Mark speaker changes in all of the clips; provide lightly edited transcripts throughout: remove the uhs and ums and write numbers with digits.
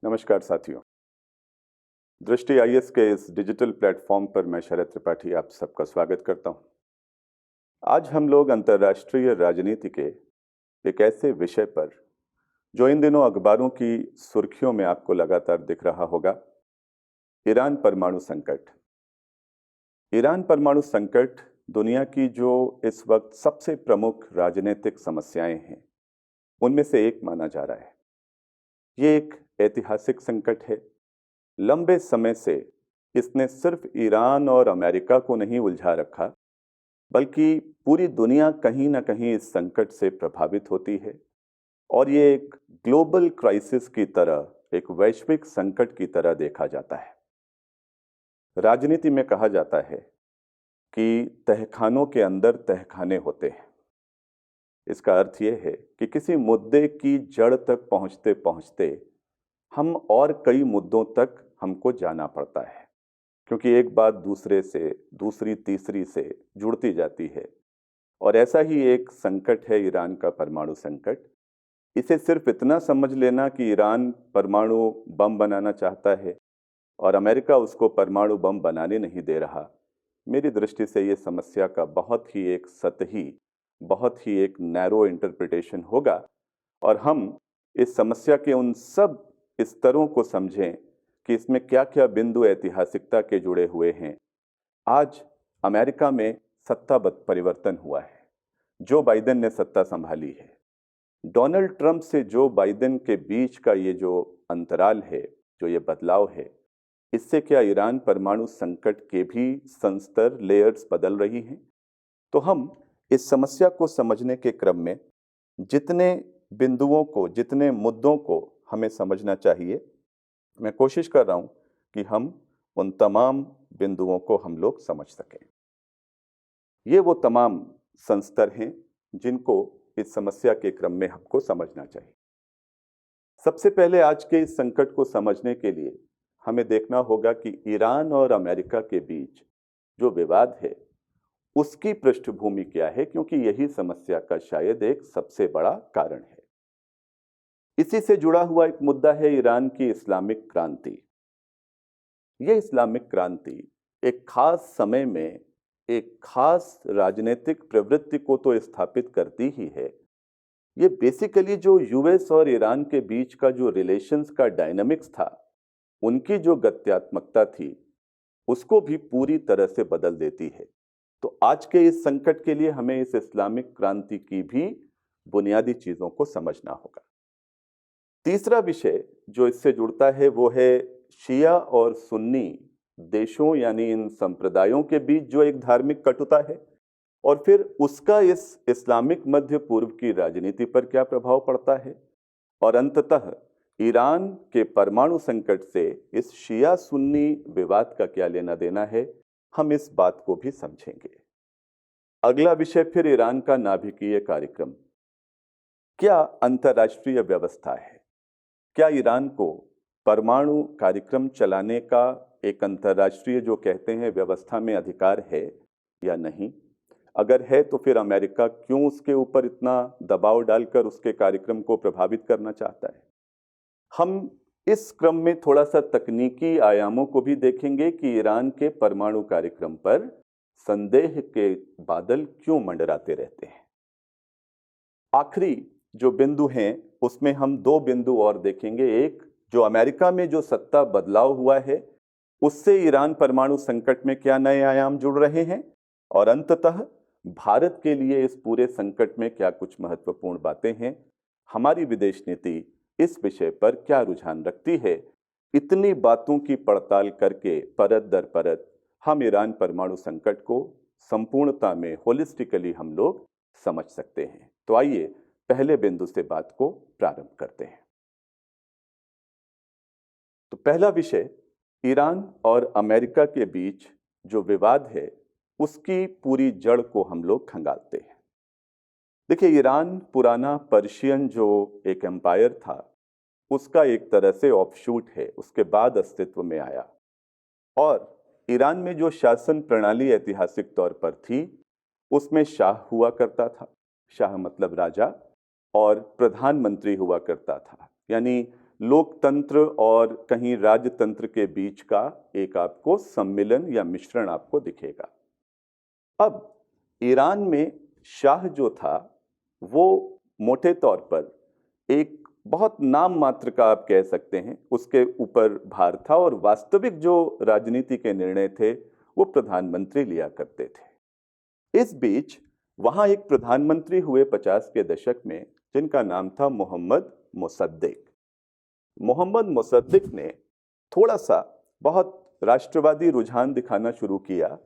Speaker 1: नमस्कार साथियों। दृष्टि आईएएस के इस डिजिटल प्लेटफॉर्म पर मैं शरद त्रिपाठी आप सबका स्वागत करता हूं। आज हम लोग अंतर्राष्ट्रीय राजनीति के एक ऐसे विषय पर जो इन दिनों अखबारों की सुर्खियों में आपको लगातार दिख रहा होगा, ईरान परमाणु संकट। ईरान परमाणु संकट दुनिया की जो इस वक्त सबसे प्रमुख राजनीतिक समस्याएं हैं उनमें से एक माना जा रहा है। ये एक ऐतिहासिक संकट है। लंबे समय से इसने सिर्फ ईरान और अमेरिका को नहीं उलझा रखा, बल्कि पूरी दुनिया कहीं ना कहीं इस संकट से प्रभावित होती है और ये एक ग्लोबल क्राइसिस की तरह, एक वैश्विक संकट की तरह देखा जाता है। राजनीति में कहा जाता है कि तहखानों के अंदर तहखाने होते हैं। इसका अर्थ यह है कि किसी मुद्दे की जड़ तक पहुंचते पहुंचते हम और कई मुद्दों तक हमको जाना पड़ता है, क्योंकि एक बात दूसरे से, दूसरी तीसरी से जुड़ती जाती है। और ऐसा ही एक संकट है ईरान का परमाणु संकट। इसे सिर्फ इतना समझ लेना कि ईरान परमाणु बम बनाना चाहता है और अमेरिका उसको परमाणु बम बनाने नहीं दे रहा, मेरी दृष्टि से ये समस्या का बहुत ही एक सतही, बहुत ही एक नैरो इंटरप्रिटेशन होगा और हम इस समस्या के उन सब स्तरों को समझें कि इसमें क्या क्या बिंदु ऐतिहासिकता के जुड़े हुए हैं। आज अमेरिका में सत्ता परिवर्तन हुआ है। जो बाइडेन ने सत्ता संभाली है। डोनाल्ड ट्रंप से जो बाइडेन के बीच का ये जो अंतराल है, जो ये बदलाव है, इससे क्या ईरान परमाणु संकट के भी संस्तर, लेयर्स बदल रही हैं? तो हम इस समस्या को समझने के क्रम में जितने बिंदुओं को, जितने मुद्दों को हमें समझना चाहिए, मैं कोशिश कर रहा हूं कि हम उन तमाम बिंदुओं को हम लोग समझ सकें। ये वो तमाम संस्तर हैं जिनको इस समस्या के क्रम में हमको समझना चाहिए। सबसे पहले आज के इस संकट को समझने के लिए हमें देखना होगा कि ईरान और अमेरिका के बीच जो विवाद है उसकी पृष्ठभूमि क्या है, क्योंकि यही समस्या का शायद एक सबसे बड़ा कारण है। इसी से जुड़ा हुआ एक मुद्दा है ईरान की इस्लामिक क्रांति। यह इस्लामिक क्रांति एक खास समय में एक खास राजनीतिक प्रवृत्ति को तो स्थापित करती ही है। ये बेसिकली जो यूएस और ईरान के बीच का जो रिलेशंस का डायनामिक्स था, उनकी जो गत्यात्मकता थी, उसको भी पूरी तरह से बदल देती है। तो आज के इस संकट के लिए हमें इस इस्लामिक क्रांति की भी बुनियादी चीजों को समझना होगा। तीसरा विषय जो इससे जुड़ता है वो है शिया और सुन्नी देशों, यानी इन संप्रदायों के बीच जो एक धार्मिक कटुता है, और फिर उसका इस इस्लामिक मध्य पूर्व की राजनीति पर क्या प्रभाव पड़ता है, और अंततः ईरान के परमाणु संकट से इस शिया सुन्नी विवाद का क्या लेना देना है, हम इस बात को भी समझेंगे। अगला विषय फिर ईरान का नाभिकीय कार्यक्रम। क्या अंतर्राष्ट्रीय व्यवस्था है? क्या ईरान को परमाणु कार्यक्रम चलाने का एक अंतर्राष्ट्रीय जो कहते हैं व्यवस्था में अधिकार है या नहीं? अगर है तो फिर अमेरिका क्यों उसके ऊपर इतना दबाव डालकर उसके कार्यक्रम को प्रभावित करना चाहता है? हम इस क्रम में थोड़ा सा तकनीकी आयामों को भी देखेंगे कि ईरान के परमाणु कार्यक्रम पर संदेह के बादल क्यों मंडराते रहते हैं। आखिरी जो बिंदु हैं उसमें हम दो बिंदु और देखेंगे। एक, जो अमेरिका में जो सत्ता बदलाव हुआ है उससे ईरान परमाणु संकट में क्या नए आयाम जुड़ रहे हैं, और अंततः भारत के लिए इस पूरे संकट में क्या कुछ महत्वपूर्ण बातें हैं, हमारी विदेश नीति इस विषय पर क्या रुझान रखती है। इतनी बातों की पड़ताल करके परत दर परत हम ईरान परमाणु संकट को संपूर्णता में, होलिस्टिकली हम लोग समझ सकते हैं। तो आइए पहले बिंदु से बात को प्रारंभ करते हैं। तो पहला विषय, ईरान और अमेरिका के बीच जो विवाद है उसकी पूरी जड़ को हम लोग खंगालते हैं। देखिए, ईरान पुराना पर्शियन जो एक एम्पायर था उसका एक तरह से ऑफशूट है, उसके बाद अस्तित्व में आया। और ईरान में जो शासन प्रणाली ऐतिहासिक तौर पर थी उसमें शाह हुआ करता था, शाह मतलब राजा, और प्रधानमंत्री हुआ करता था, यानी लोकतंत्र और कहीं राजतंत्र के बीच का एक आपको सम्मिलन या मिश्रण आपको दिखेगा। अब ईरान में शाह जो था वो मोटे तौर पर एक बहुत नाम मात्र का आप कह सकते हैं, उसके ऊपर भार था और वास्तविक जो राजनीति के निर्णय थे वो प्रधानमंत्री लिया करते थे। इस बीच वहां एक प्रधानमंत्री हुए 50 के दशक में जिनका नाम था मोहम्मद मुसद्दिक। मोहम्मद मुसद्दिक ने थोड़ा सा बहुत राष्ट्रवादी रुझान दिखाना शुरू किया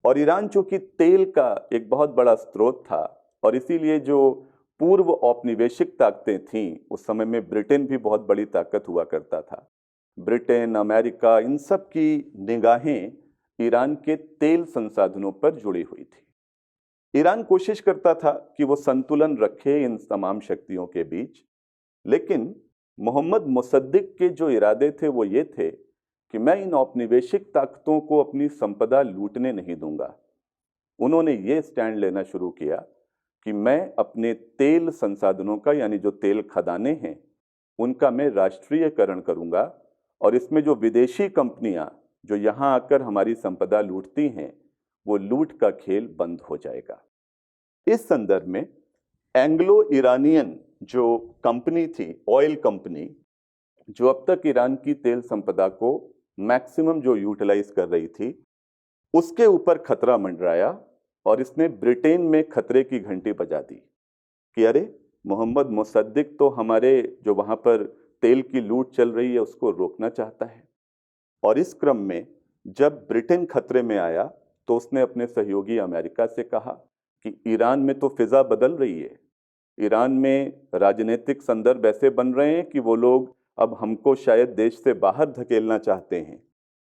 Speaker 1: और ईरान चूंकि तेल का एक बहुत बड़ा स्रोत था और इसीलिए जो पूर्व औपनिवेशिक ताकतें थीं, उस समय में ब्रिटेन भी बहुत बड़ी ताकत हुआ करता था। ब्रिटेन, अमेरिका, इन सब की निगाहें ईरान के तेल संसाधनों पर जुड़ी हुई थी। ईरान कोशिश करता था कि वो संतुलन रखे इन तमाम शक्तियों के बीच, लेकिन मोहम्मद मुसद्दिक के जो इरादे थे वो ये थे कि मैं इन औपनिवेशिक ताकतों को अपनी संपदा लूटने नहीं दूंगा। उन्होंने ये स्टैंड लेना शुरू किया कि मैं अपने तेल संसाधनों का, यानी जो तेल खदाने हैं, उनका मैं राष्ट्रीयकरण करूंगा और इसमें जो विदेशी कंपनियां जो यहां आकर हमारी संपदा लूटती हैं, वो लूट का खेल बंद हो जाएगा। इस संदर्भ में एंग्लो ईरानियन जो कंपनी थी, ऑयल कंपनी, जो अब तक ईरान की तेल संपदा को मैक्सिमम जो यूटिलाइज कर रही थी, उसके ऊपर खतरा मंडराया और इसने ब्रिटेन में खतरे की घंटी बजा दी कि अरे, मोहम्मद मुसद्दिक तो हमारे जो वहां पर तेल की लूट चल रही है उसको रोकना चाहता है। और इस क्रम में जब ब्रिटेन खतरे में आया तो उसने अपने सहयोगी अमेरिका से कहा कि ईरान में तो फिजा बदल रही है, ईरान में राजनीतिक संदर्भ ऐसे बन रहे हैं कि वो लोग अब हमको शायद देश से बाहर धकेलना चाहते हैं।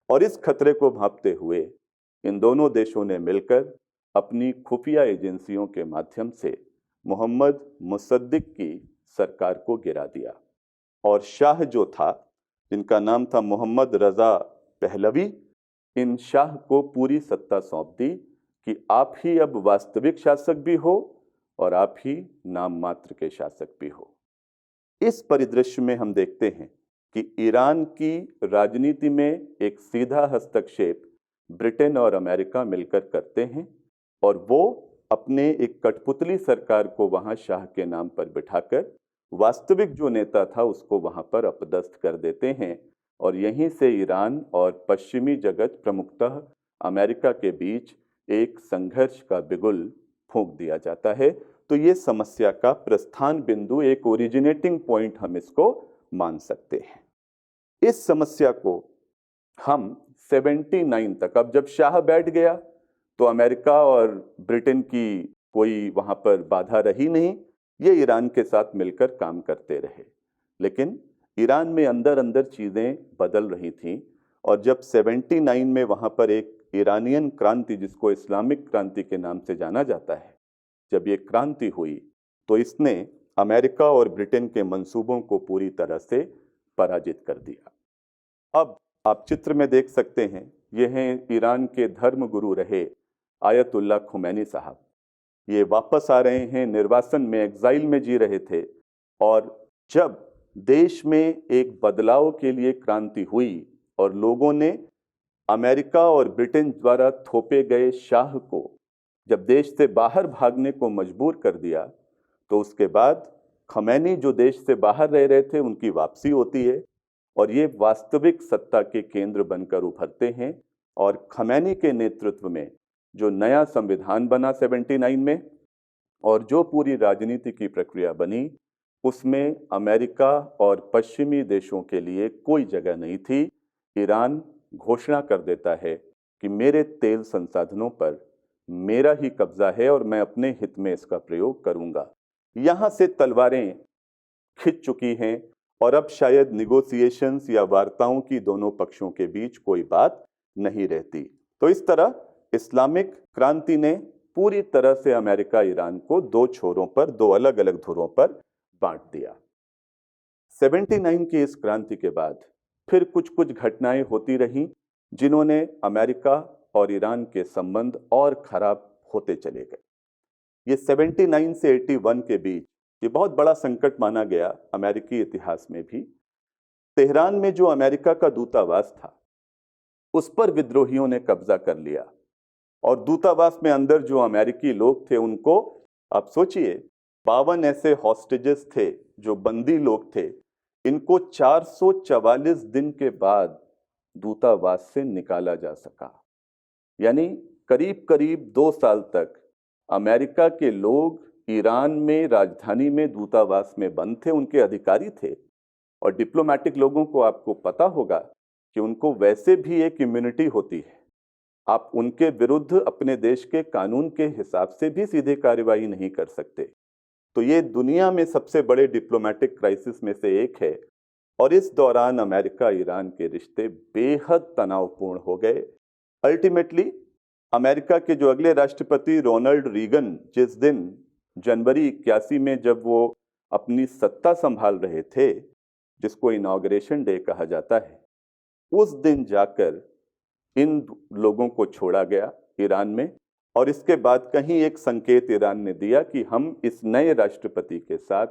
Speaker 1: और इस खतरे को भांपते हुए इन दोनों देशों ने मिलकर अपनी खुफिया एजेंसियों के माध्यम से मोहम्मद मुसद्दिक की सरकार को गिरा दिया और शाह जो था, जिनका नाम था मोहम्मद रजा पहलवी, इन शाह को पूरी सत्ता सौंप दी कि आप ही अब वास्तविक शासक भी हो और आप ही नाम मात्र के शासक भी हो। इस परिदृश्य में हम देखते हैं कि ईरान की राजनीति में एक सीधा हस्तक्षेप ब्रिटेन और अमेरिका मिलकर करते हैं और वो अपने एक कठपुतली सरकार को वहां शाह के नाम पर बिठाकर वास्तविक जो नेता था उसको वहां पर अपदस्थ कर देते हैं और यहीं से ईरान और पश्चिमी जगत, प्रमुखतः अमेरिका के बीच एक संघर्ष का बिगुल फूंक दिया जाता है। तो ये समस्या का प्रस्थान बिंदु, एक ओरिजिनेटिंग पॉइंट हम इसको मान सकते हैं। इस समस्या को हम 79 तक, अब जब शाह बैठ गया तो अमेरिका और ब्रिटेन की कोई वहां पर बाधा रही नहीं, ये ईरान के साथ मिलकर काम करते रहे। लेकिन ईरान में अंदर अंदर चीजें बदल रही थीं और जब 79 में वहां पर एक ईरानियन क्रांति, जिसको इस्लामिक क्रांति के नाम से जाना जाता है, जब ये क्रांति हुई तो इसने अमेरिका और ब्रिटेन के मंसूबों को पूरी तरह से पराजित कर दिया। अब आप चित्र में देख सकते हैं, ये हैं ईरान के धर्म गुरु रहे आयतुल्ला खुमैनी साहब। ये वापस आ रहे हैं, निर्वासन में, एग्जाइल में जी रहे थे। और जब देश में एक बदलाव के लिए क्रांति हुई और लोगों ने अमेरिका और ब्रिटेन द्वारा थोपे गए शाह को जब देश से बाहर भागने को मजबूर कर दिया, तो उसके बाद खमैनी जो देश से बाहर रह रहे थे उनकी वापसी होती है और ये वास्तविक सत्ता के केंद्र बनकर उभरते हैं। और खमैनी के नेतृत्व में जो नया संविधान बना 79 में और जो पूरी राजनीति की प्रक्रिया बनी, उसमें अमेरिका और पश्चिमी देशों के लिए कोई जगह नहीं थी। ईरान घोषणा कर देता है कि मेरे तेल संसाधनों पर मेरा ही कब्जा है और मैं अपने हित में इसका प्रयोग करूंगा। यहां से तलवारें खिंच चुकी हैं और अब शायद निगोसिएशंस या वार्ताओं की दोनों पक्षों के बीच कोई बात नहीं रहती। तो इस तरह इस्लामिक क्रांति ने पूरी तरह से अमेरिका ईरान को दो छोरों पर, दो अलग अलग धुरों पर बांट दिया। 79 की इस क्रांति के बाद फिर कुछ कुछ घटनाएं होती रहीं जिन्होंने अमेरिका और ईरान के संबंध और खराब होते चले गए। ये 79 से 81 के बीच ये बहुत बड़ा संकट माना गया अमेरिकी इतिहास में भी, तेहरान में जो अमेरिका का दूतावास था उस पर विद्रोहियों ने कब्जा कर लिया और दूतावास में अंदर जो अमेरिकी लोग थे उनको, आप सोचिए, 52 ऐसे हॉस्टेजेस थे जो बंदी लोग थे, इनको 444 दिन के बाद दूतावास से निकाला जा सका। यानी करीब करीब 2 साल तक अमेरिका के लोग ईरान में राजधानी में दूतावास में बंद थे, उनके अधिकारी थे। और डिप्लोमेटिक लोगों को आपको पता होगा कि उनको वैसे भी एक इम्यूनिटी होती है, आप उनके विरुद्ध अपने देश के कानून के हिसाब से भी सीधे कार्रवाई नहीं कर सकते। तो ये दुनिया में सबसे बड़े डिप्लोमेटिक क्राइसिस में से एक है और इस दौरान अमेरिका ईरान के रिश्ते बेहद तनावपूर्ण हो गए। अल्टीमेटली अमेरिका के जो अगले राष्ट्रपति रोनाल्ड रीगन जिस दिन जनवरी 81 में जब वो अपनी सत्ता संभाल रहे थे, जिसको इनॉग्रेशन डे कहा जाता है, उस दिन जाकर इन लोगों को छोड़ा गया ईरान में। और इसके बाद कहीं एक संकेत ईरान ने दिया कि हम इस नए राष्ट्रपति के साथ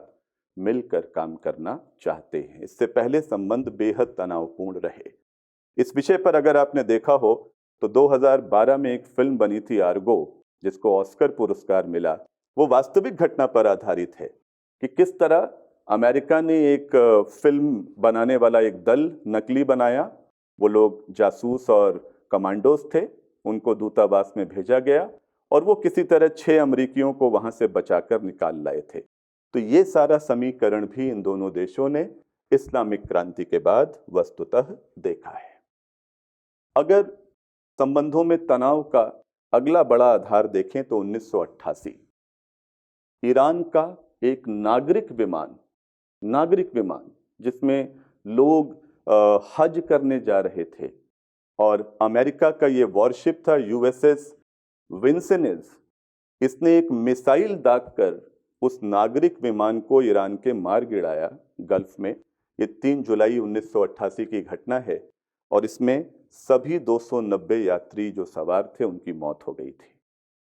Speaker 1: मिलकर काम करना चाहते हैं। इससे पहले संबंध बेहद तनावपूर्ण रहे। इस विषय पर अगर आपने देखा हो तो 2012 में एक फिल्म बनी थी आर्गो, जिसको ऑस्कर पुरस्कार मिला। वो वास्तविक घटना पर आधारित है कि किस तरह अमेरिका ने एक फिल्म बनाने वाला एक दल नकली बनाया। वो लोग जासूस और कमांडोज थे, उनको दूतावास में भेजा गया और वो किसी तरह 6 अमेरिकियों को वहां से बचाकर निकाल लाए थे। तो ये सारा समीकरण भी इन दोनों देशों ने इस्लामिक क्रांति के बाद वस्तुतः देखा है। अगर संबंधों में तनाव का अगला बड़ा आधार देखें तो 1988 ईरान का एक नागरिक विमान जिसमें लोग हज करने जा रहे थे और अमेरिका का ये वॉरशिप था यूएसएस विंसेनेज, इसने एक मिसाइल दागकर उस नागरिक विमान को ईरान के मार गिराया गल्फ में। ये 3 जुलाई 1988 की घटना है और इसमें सभी 290 यात्री जो सवार थे उनकी मौत हो गई थी।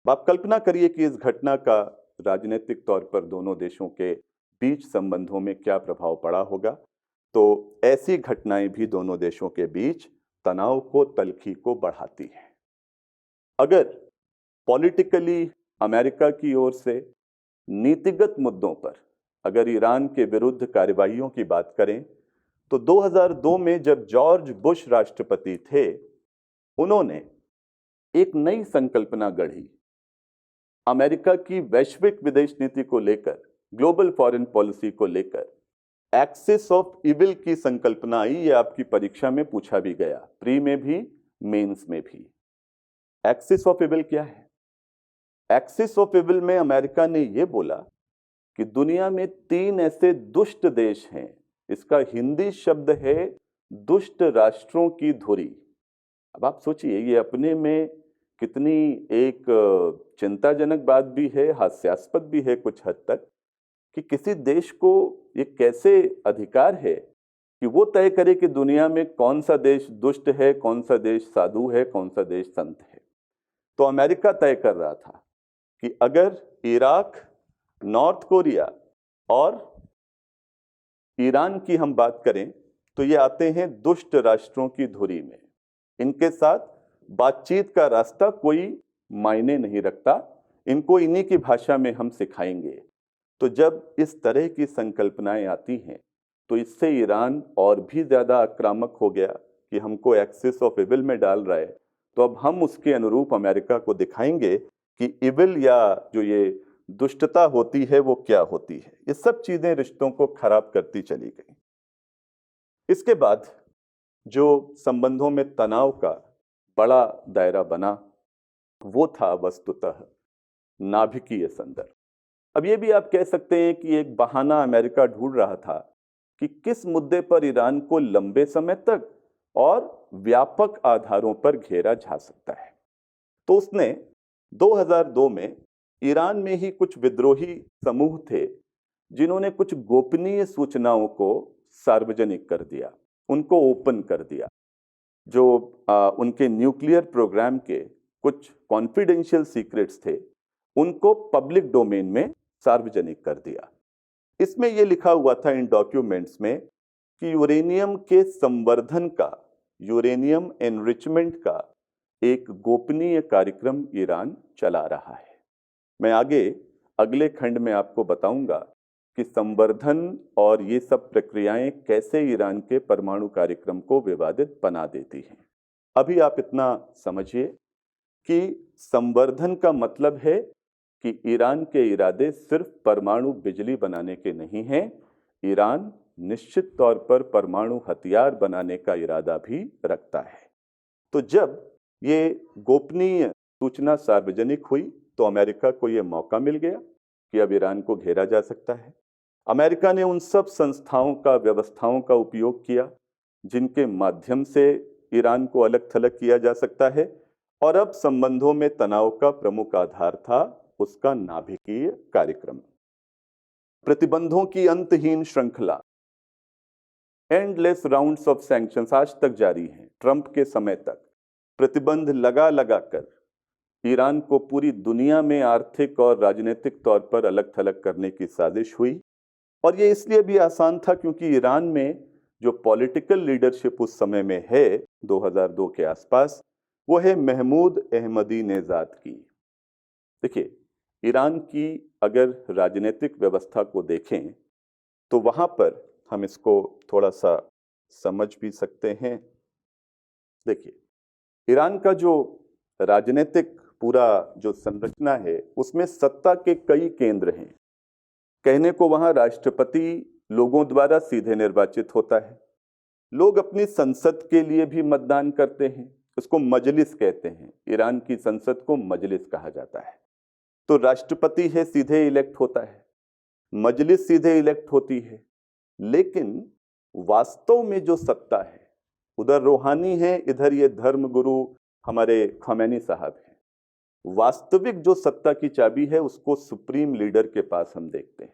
Speaker 1: आप कल्पना करिए कि इस घटना का राजनीतिक तौर पर दोनों देशों के बीच संबंधों में क्या प्रभाव पड़ा होगा। तो ऐसी घटनाएं भी दोनों देशों के बीच तनाव को, तलखी को बढ़ाती हैं। अगर पॉलिटिकली अमेरिका की ओर से नीतिगत मुद्दों पर अगर ईरान के विरुद्ध कार्रवाइयों की बात करें तो 2002 में जब जॉर्ज बुश राष्ट्रपति थे, उन्होंने एक नई संकल्पना गढ़ी। अमेरिका की वैश्विक विदेश नीति को लेकर, ग्लोबल फॉरेन पॉलिसी को लेकर एक्सिस ऑफ इविल की संकल्पना आई। ये आपकी परीक्षा में पूछा भी गया, प्री में भी, मेंस में भी। एक्सिस ऑफ इविल क्या है? एक्सिस ऑफ इविल में अमेरिका ने यह बोला कि दुनिया में 3 ऐसे दुष्ट देश हैं, इसका हिंदी शब्द है दुष्ट राष्ट्रों की धुरी। अब आप सोचिए ये अपने में कितनी एक चिंताजनक बात भी है, हास्यास्पद भी है कुछ हद तक, कि किसी देश को ये कैसे अधिकार है कि वो तय करे कि दुनिया में कौन सा देश दुष्ट है, कौन सा देश साधु है, कौन सा देश संत है। तो अमेरिका तय कर रहा था कि अगर इराक, नॉर्थ कोरिया और ईरान की हम बात करें तो ये आते हैं दुष्ट राष्ट्रों की धुरी में। इनके साथ बातचीत का रास्ता कोई मायने नहीं रखता, इनको इन्हीं की भाषा में हम सिखाएंगे। तो जब इस तरह की संकल्पनाएं आती हैं तो इससे ईरान और भी ज्यादा आक्रामक हो गया कि हमको एक्सिस ऑफ इविल में डाल रहा है, तो अब हम उसके अनुरूप अमेरिका को दिखाएंगे कि इविल या जो ये दुष्टता होती है वो क्या होती है। ये सब चीजें रिश्तों को खराब करती चली गई। इसके बाद जो संबंधों में तनाव का बड़ा दायरा बना वो था वस्तुतः नाभिकीय संदर्भ। अब ये भी आप कह सकते हैं कि एक बहाना अमेरिका ढूंढ रहा था कि किस मुद्दे पर ईरान को लंबे समय तक और व्यापक आधारों पर घेरा जा सकता है। तो उसने 2002 में ईरान में ही कुछ विद्रोही समूह थे जिन्होंने कुछ गोपनीय सूचनाओं को सार्वजनिक कर दिया, उनको ओपन कर दिया। जो उनके न्यूक्लियर प्रोग्राम के कुछ कॉन्फिडेंशियल सीक्रेट्स थे उनको पब्लिक डोमेन में सार्वजनिक कर दिया। इसमें यह लिखा हुआ था इन डॉक्यूमेंट्स में कि यूरेनियम के संवर्धन का, यूरेनियम एनरिचमेंट का एक गोपनीय कार्यक्रम ईरान चला रहा है। मैं आगे अगले खंड में आपको बताऊंगा कि संवर्धन और ये सब प्रक्रियाएं कैसे ईरान के परमाणु कार्यक्रम को विवादित बना देती हैं। अभी आप इतना समझिए कि संवर्धन का मतलब है कि ईरान के इरादे सिर्फ परमाणु बिजली बनाने के नहीं हैं, ईरान निश्चित तौर पर परमाणु हथियार बनाने का इरादा भी रखता है। तो जब ये गोपनीय सूचना सार्वजनिक हुई तो अमेरिका को यह मौका मिल गया कि अब ईरान को घेरा जा सकता है। अमेरिका ने उन सब संस्थाओं का, व्यवस्थाओं का उपयोग किया जिनके माध्यम से ईरान को अलग थलग किया जा सकता है, और अब संबंधों में तनाव का प्रमुख आधार था उसका नाभिकीय कार्यक्रम। प्रतिबंधों की अंतहीन श्रृंखला, एंडलेस राउंड्स ऑफ सैंक्शंस आज तक जारी हैं। ट्रंप के समय तक प्रतिबंध लगा कर ईरान को पूरी दुनिया में आर्थिक और राजनीतिक तौर पर अलग थलग करने की साजिश हुई, और ये इसलिए भी आसान था क्योंकि ईरान में जो पॉलिटिकल लीडरशिप उस समय में है 2002 के आसपास, वो है महमूद अहमदीनेजाद की। देखिए, ईरान की अगर राजनीतिक व्यवस्था को देखें तो वहां पर हम इसको थोड़ा सा समझ भी सकते हैं। देखिए, ईरान का जो राजनीतिक पूरा जो संरचना है उसमें सत्ता के कई केंद्र हैं। कहने को वहां राष्ट्रपति लोगों द्वारा सीधे निर्वाचित होता है। लोग अपनी संसद के लिए भी मतदान करते हैं, उसको मजलिस कहते हैं। ईरान की संसद को मजलिस कहा जाता है। तो राष्ट्रपति है सीधे इलेक्ट होता है, मजलिस सीधे इलेक्ट होती है, लेकिन वास्तव में जो सत्ता है, उधर रूहानी है, इधर ये धर्म गुरु हमारे खमैनी साहब हैं। वास्तविक जो सत्ता की चाबी है उसको सुप्रीम लीडर के पास हम देखते हैं।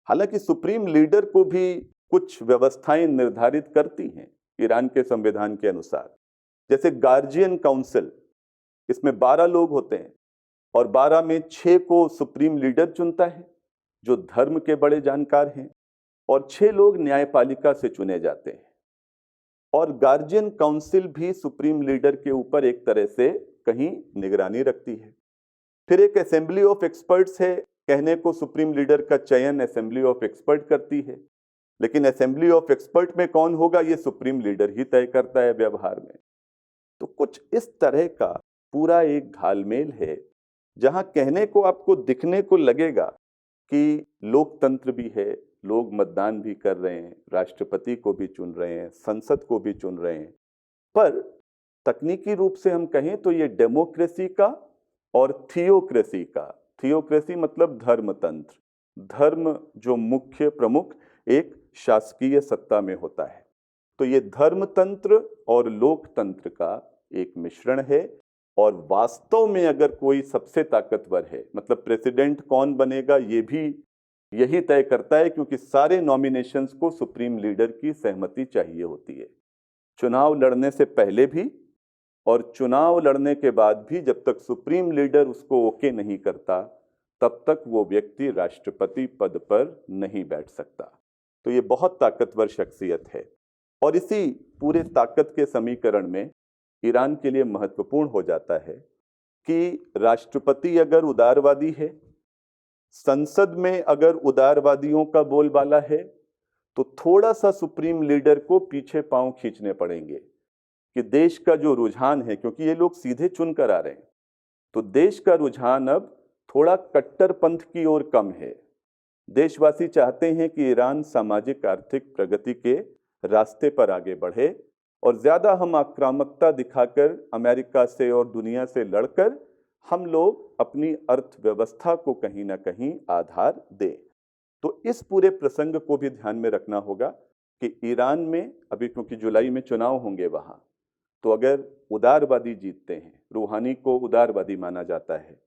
Speaker 1: हालांकि सुप्रीम लीडर को भी कुछ व्यवस्थाएं निर्धारित करती हैं ईरान के संविधान के अनुसार, जैसे गार्जियन काउंसिल, इसमें 12 लोग होते हैं और 12 में 6 को सुप्रीम लीडर चुनता है जो धर्म के बड़े जानकार हैं, और 6 लोग न्यायपालिका से चुने जाते हैं। और गार्जियन काउंसिल भी सुप्रीम लीडर के ऊपर एक तरह से कहीं निगरानी रखती है। फिर एक असेंबली ऑफ एक्सपर्ट्स है, कहने को सुप्रीम लीडर का चयन असेंबली ऑफ एक्सपर्ट करती है, लेकिन असेंबली ऑफ एक्सपर्ट में कौन होगा ये सुप्रीम लीडर ही तय करता है व्यवहार में। तो कुछ इस तरह का पूरा एक घालमेल है जहां कहने को आपको दिखने को लगेगा कि लोकतंत्र भी है, लोग मतदान भी कर रहे हैं, राष्ट्रपति को भी चुन रहे हैं, संसद को भी चुन रहे हैं, पर तकनीकी रूप से हम कहें तो ये डेमोक्रेसी का और थियोक्रेसी का, थियोक्रेसी मतलब धर्मतंत्र, धर्म जो मुख्य प्रमुख एक शासकीय सत्ता में होता है, तो ये धर्मतंत्र और लोकतंत्र का एक मिश्रण है। और वास्तव में अगर कोई सबसे ताकतवर है, मतलब प्रेसिडेंट कौन बनेगा ये भी यही तय करता है, क्योंकि सारे नॉमिनेशंस को सुप्रीम लीडर की सहमति चाहिए होती है, चुनाव लड़ने से पहले भी और चुनाव लड़ने के बाद भी। जब तक सुप्रीम लीडर उसको ओके नहीं करता तब तक वो व्यक्ति राष्ट्रपति पद पर नहीं बैठ सकता। तो ये बहुत ताकतवर शख्सियत है, और इसी पूरे ताकत के समीकरण में ईरान के लिए महत्वपूर्ण हो जाता है कि राष्ट्रपति अगर उदारवादी है, संसद में अगर उदारवादियों का बोलबाला है, तो थोड़ा सा सुप्रीम लीडर को पीछे पांव खींचने पड़ेंगे कि देश का जो रुझान है, क्योंकि ये लोग सीधे चुनकर आ रहे हैं, तो देश का रुझान अब थोड़ा कट्टरपंथ की ओर कम है। देशवासी चाहते हैं कि ईरान सामाजिक आर्थिक प्रगति के रास्ते पर आगे बढ़े, और ज्यादा हम आक्रामकता दिखाकर अमेरिका से और दुनिया से लड़कर हम लोग अपनी अर्थव्यवस्था को कहीं ना कहीं आधार दें। तो इस पूरे प्रसंग को भी ध्यान में रखना होगा कि ईरान में अभी, क्योंकि जुलाई में चुनाव होंगे वहां, तो अगर उदारवादी जीतते हैं, रूहानी को उदारवादी माना जाता है,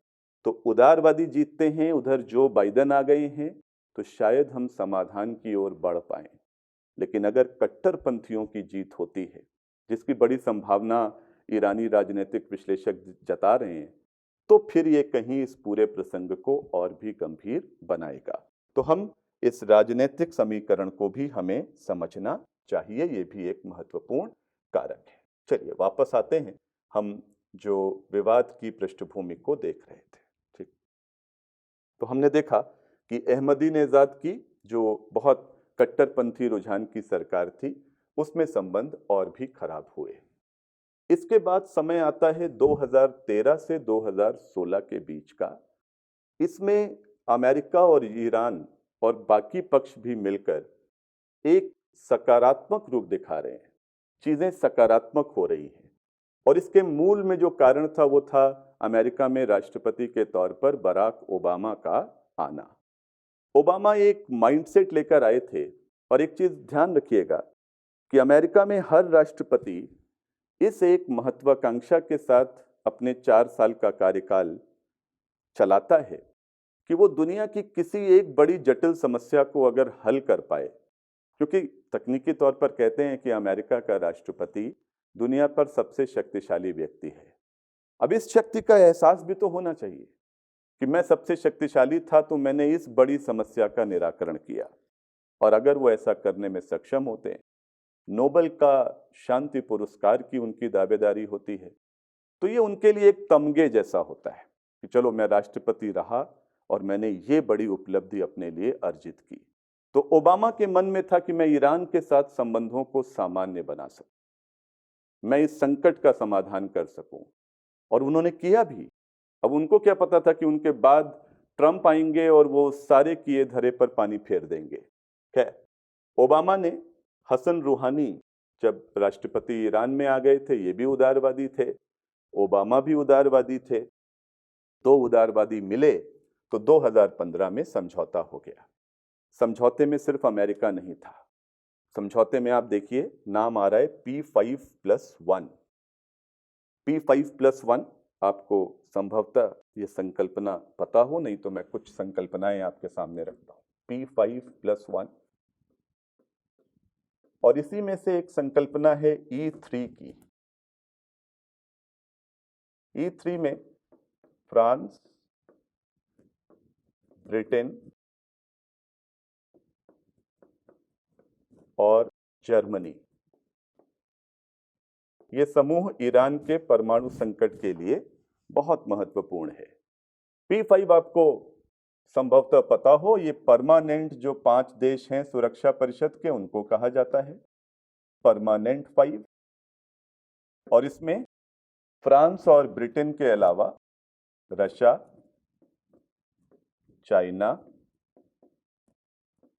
Speaker 1: तो उदारवादी जीतते हैं, उधर जो बाइडेन आ गए हैं, तो शायद हम समाधान की ओर बढ़ पाएं। लेकिन अगर कट्टरपंथियों की जीत होती है, जिसकी बड़ी संभावना ईरानी राजनीतिक विश्लेषक जता रहे हैं, तो फिर ये कहीं इस पूरे प्रसंग को और भी गंभीर बनाएगा। तो हम इस राजनीतिक समीकरण को भी हमें समझना चाहिए, ये भी एक महत्वपूर्ण कारक है। चलिए वापस आते हैं, हम जो विवाद की पृष्ठभूमि को देख रहे थे। ठीक, तो हमने देखा कि अहमदीनेजाद की जो बहुत कट्टरपंथी रुझान की सरकार थी, उसमें संबंध और भी खराब हुए। इसके बाद समय आता है 2013 से 2016 के बीच का। इसमें अमेरिका और ईरान और बाकी पक्ष भी मिलकर एक सकारात्मक रूप दिखा रहे हैं, चीजें सकारात्मक हो रही हैं। और इसके मूल में जो कारण था वो था अमेरिका में राष्ट्रपति के तौर पर बराक ओबामा का आना। ओबामा एक माइंडसेट लेकर आए थे, और एक चीज ध्यान रखिएगा कि अमेरिका में हर राष्ट्रपति इस एक महत्वाकांक्षा के साथ अपने 4 साल का कार्यकाल चलाता है कि वो दुनिया की किसी एक बड़ी जटिल समस्या को अगर हल कर पाए, क्योंकि तकनीकी तौर पर कहते हैं कि अमेरिका का राष्ट्रपति दुनिया पर सबसे शक्तिशाली व्यक्ति है। अब इस शक्ति का एहसास भी तो होना चाहिए कि मैं सबसे शक्तिशाली था तो मैंने इस बड़ी समस्या का निराकरण किया। और अगर वो ऐसा करने में सक्षम होते हैं, नोबेल का शांति पुरस्कार की उनकी दावेदारी होती है, तो ये उनके लिए एक तमगे जैसा होता है कि चलो मैं राष्ट्रपति रहा और मैंने ये बड़ी उपलब्धि अपने लिए अर्जित की। तो ओबामा के मन में था कि मैं ईरान के साथ संबंधों को सामान्य बना सकूं, मैं इस संकट का समाधान कर सकूं, और उन्होंने किया भी। अब उनको क्या पता था कि उनके बाद ट्रंप आएंगे और वो सारे किए धरे पर पानी फेर देंगे। खैर, ओबामा ने हसन रूहानी जब राष्ट्रपति ईरान में आ गए थे, ये भी उदारवादी थे, ओबामा भी उदारवादी थे, तो उदारवादी मिले तो 2015 में समझौता हो गया। समझौते में सिर्फ अमेरिका नहीं था, समझौते में आप देखिए नाम आ रहा है P5+1। P5+1 आपको संभवतः ये संकल्पना पता हो, नहीं तो मैं कुछ संकल्पनाएं आपके सामने रखता हूं। P5+1, और इसी में से एक संकल्पना है E3 की। E3 में फ्रांस, ब्रिटेन और जर्मनी, ये समूह ईरान के परमाणु संकट के लिए बहुत महत्वपूर्ण है। P5 आपको संभवतः पता हो, ये परमानेंट जो 5 देश हैं सुरक्षा परिषद के, उनको कहा जाता है परमानेंट 5। और इसमें फ्रांस और ब्रिटेन के अलावा रशिया, चाइना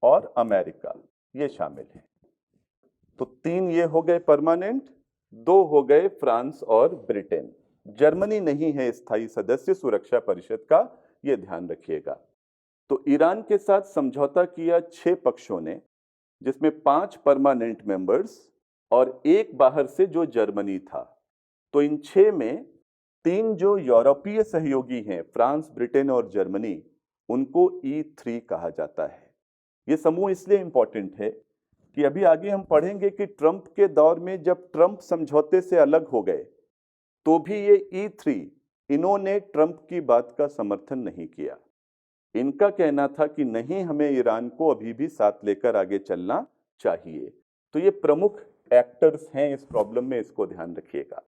Speaker 1: और अमेरिका ये शामिल हैं। तो 3 ये हो गए परमानेंट, 2 हो गए फ्रांस और ब्रिटेन। जर्मनी नहीं है स्थायी सदस्य सुरक्षा परिषद का, यह ध्यान रखिएगा। तो ईरान के साथ समझौता किया 6 पक्षों ने, जिसमें 5 परमानेंट मेंबर्स और 1 बाहर से जो जर्मनी था। तो इन 6 में 3 जो यूरोपीय सहयोगी हैं, फ्रांस, ब्रिटेन और जर्मनी, उनको E3 कहा जाता है। यह समूह इसलिए इंपॉर्टेंट है कि अभी आगे हम पढ़ेंगे कि ट्रंप के दौर में जब ट्रंप समझौते से अलग हो गए, तो भी ये E3, इन्होंने ट्रंप की बात का समर्थन नहीं किया। इनका कहना था कि नहीं, हमें ईरान को अभी भी साथ लेकर आगे चलना चाहिए। तो ये प्रमुख एक्टर्स हैं इस प्रॉब्लम में, इसको ध्यान रखिएगा।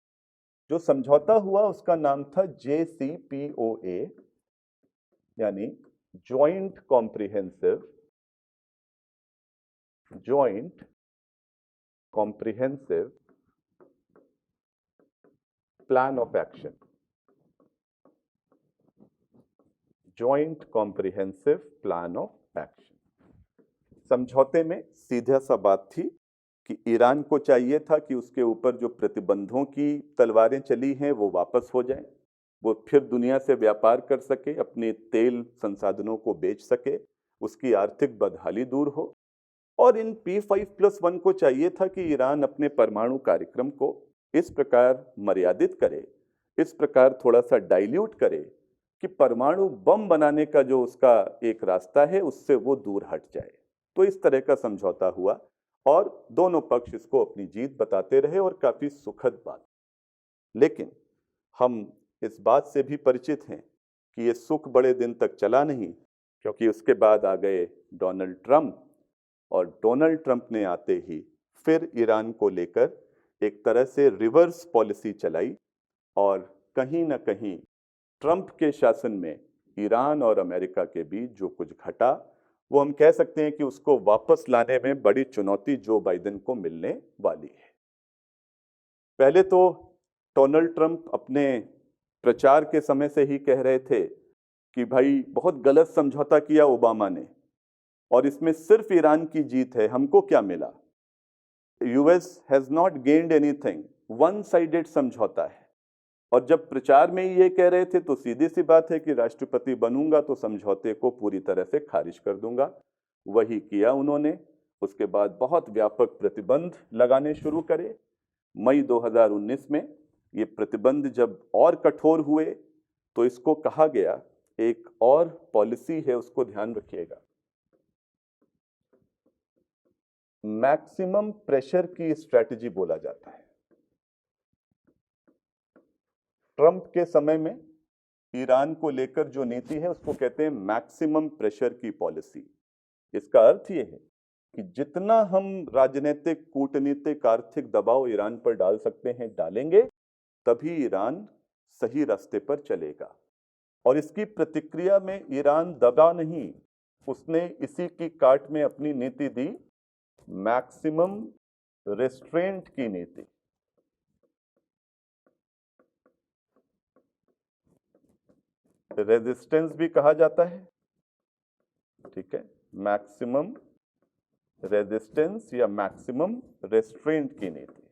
Speaker 1: जो समझौता हुआ उसका नाम था JCPOA, यानी joint comprehensive plan of action. Joint comprehensive plan of action. समझौते में सीधा सा बात थी कि ईरान को चाहिए था कि उसके ऊपर जो प्रतिबंधों की तलवारें चली हैं वो वापस हो जाएं, वो फिर दुनिया से व्यापार कर सके, अपने तेल संसाधनों को बेच सके, उसकी आर्थिक बदहाली दूर हो। और इन P5+1 को चाहिए था कि ईरान अपने परमाणु कार्यक्रम को इस प्रकार मर्यादित करे, इस प्रकार थोड़ा सा डाइल्यूट करे कि परमाणु बम बनाने का जो उसका एक रास्ता है उससे वो दूर हट जाए। तो इस तरह का समझौता हुआ और दोनों पक्ष इसको अपनी जीत बताते रहे, और काफी सुखद बात। लेकिन हम इस बात से भी परिचित हैं कि ये सुख बड़े दिन तक चला नहीं, क्योंकि उसके बाद आ गए डोनाल्ड ट्रंप, और डोनाल्ड ट्रंप ने आते ही फिर ईरान को लेकर एक तरह से रिवर्स पॉलिसी चलाई, और कहीं ना कहीं ट्रंप के शासन में ईरान और अमेरिका के बीच जो कुछ घटा, वो हम कह सकते हैं कि उसको वापस लाने में बड़ी चुनौती जो बाइडेन को मिलने वाली है। पहले तो डोनाल्ड ट्रंप अपने प्रचार के समय से ही कह रहे थे कि भाई बहुत गलत समझौता किया ओबामा ने, और इसमें सिर्फ ईरान की जीत है, हमको क्या मिला, US has not gained anything, one sided समझौता है। और जब प्रचार में ही ये कह रहे थे तो सीधी सी बात है कि राष्ट्रपति बनूंगा तो समझौते को पूरी तरह से खारिज कर दूंगा। वही किया उन्होंने। उसके बाद बहुत व्यापक प्रतिबंध लगाने शुरू करे। मई 2019 में ये प्रतिबंध जब और कठोर हुए तो इसको कहा गया, एक और पॉलिसी है उसको ध्यान रखिएगा, मैक्सिमम प्रेशर की स्ट्रैटेजी बोला जाता है। ट्रंप के समय में ईरान को लेकर जो नीति है उसको कहते हैं मैक्सिमम प्रेशर की पॉलिसी। इसका अर्थ ये है कि जितना हम राजनीतिक, कूटनीतिक, आर्थिक दबाव ईरान पर डाल सकते हैं डालेंगे, तभी ईरान सही रास्ते पर चलेगा। और इसकी प्रतिक्रिया में ईरान दबा नहीं, उसने इसी की काट में अपनी नीति दी, मैक्सिमम रेस्ट्रेंट की नीति। रेजिस्टेंस भी कहा जाता है, ठीक है, मैक्सिमम रेजिस्टेंस या मैक्सिमम रेस्ट्रेंट की नीति।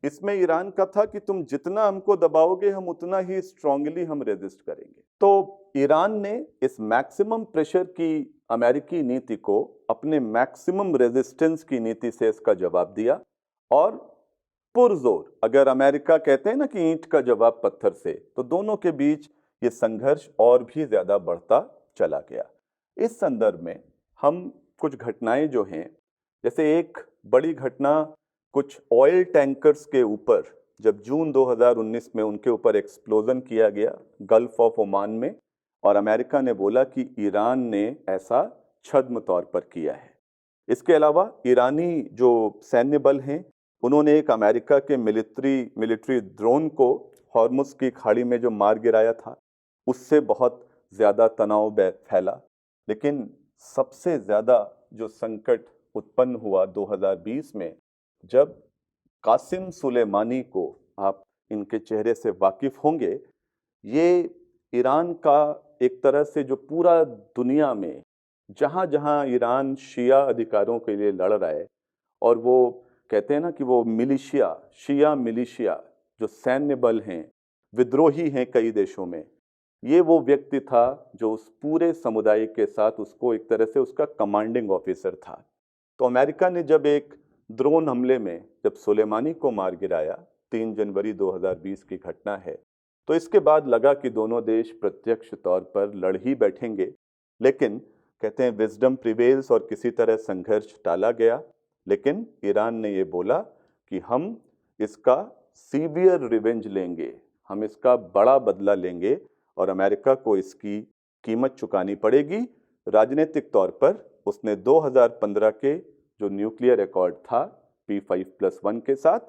Speaker 1: इसमें ईरान का था कि तुम जितना हमको दबाओगे हम उतना ही स्ट्रांगली हम रेजिस्ट करेंगे। तो ईरान ने इस मैक्सिमम प्रेशर की अमेरिकी नीति को अपने मैक्सिमम रेजिस्टेंस की नीति से इसका जवाब दिया, और पुरजोर, अगर अमेरिका कहते हैं ना कि ईंट का जवाब पत्थर से, तो दोनों के बीच ये संघर्ष और भी ज्यादा बढ़ता चला गया। इस संदर्भ में हम कुछ घटनाएं जो हैं, जैसे एक बड़ी घटना कुछ ऑयल टैंकर्स के ऊपर जब जून 2019 में उनके ऊपर एक्सप्लोजन किया गया गल्फ ऑफ ओमान में, और अमेरिका ने बोला कि ईरान ने ऐसा छद्म तौर पर किया है। इसके अलावा ईरानी जो सैन्य बल हैं उन्होंने एक अमेरिका के मिलिट्री ड्रोन को हॉर्मुज की खाड़ी में जो मार गिराया था, उससे बहुत ज़्यादा तनाव फैला। लेकिन सबसे ज़्यादा जो संकट उत्पन्न हुआ 2020 में, जब कासिम सुलेमानी को, आप इनके चेहरे से वाकिफ होंगे, ये ईरान का एक तरह से जो पूरा दुनिया में जहाँ जहाँ ईरान शिया अधिकारों के लिए लड़ रहा है, और वो कहते हैं ना कि वो मिलिशिया, शिया मिलिशिया जो सैन्य बल हैं, विद्रोही हैं कई देशों में, ये वो व्यक्ति था जो उस पूरे समुदाय के साथ उसको एक तरह से उसका कमांडिंग ऑफिसर था। तो अमेरिका ने जब एक ड्रोन हमले में जब सुलेमानी को मार गिराया, 3 जनवरी 2020 की घटना है, तो इसके बाद लगा कि दोनों देश प्रत्यक्ष तौर पर लड़ ही बैठेंगे। लेकिन कहते हैं विजडम प्रिवेल्स, और किसी तरह संघर्ष टाला गया। लेकिन ईरान ने ये बोला कि हम इसका सीवियर रिवेंज लेंगे, हम इसका बड़ा बदला लेंगे, और अमेरिका को इसकी कीमत चुकानी पड़ेगी। राजनीतिक तौर पर उसने 2015 के जो न्यूक्लियर अकॉर्ड था P5+1 के साथ,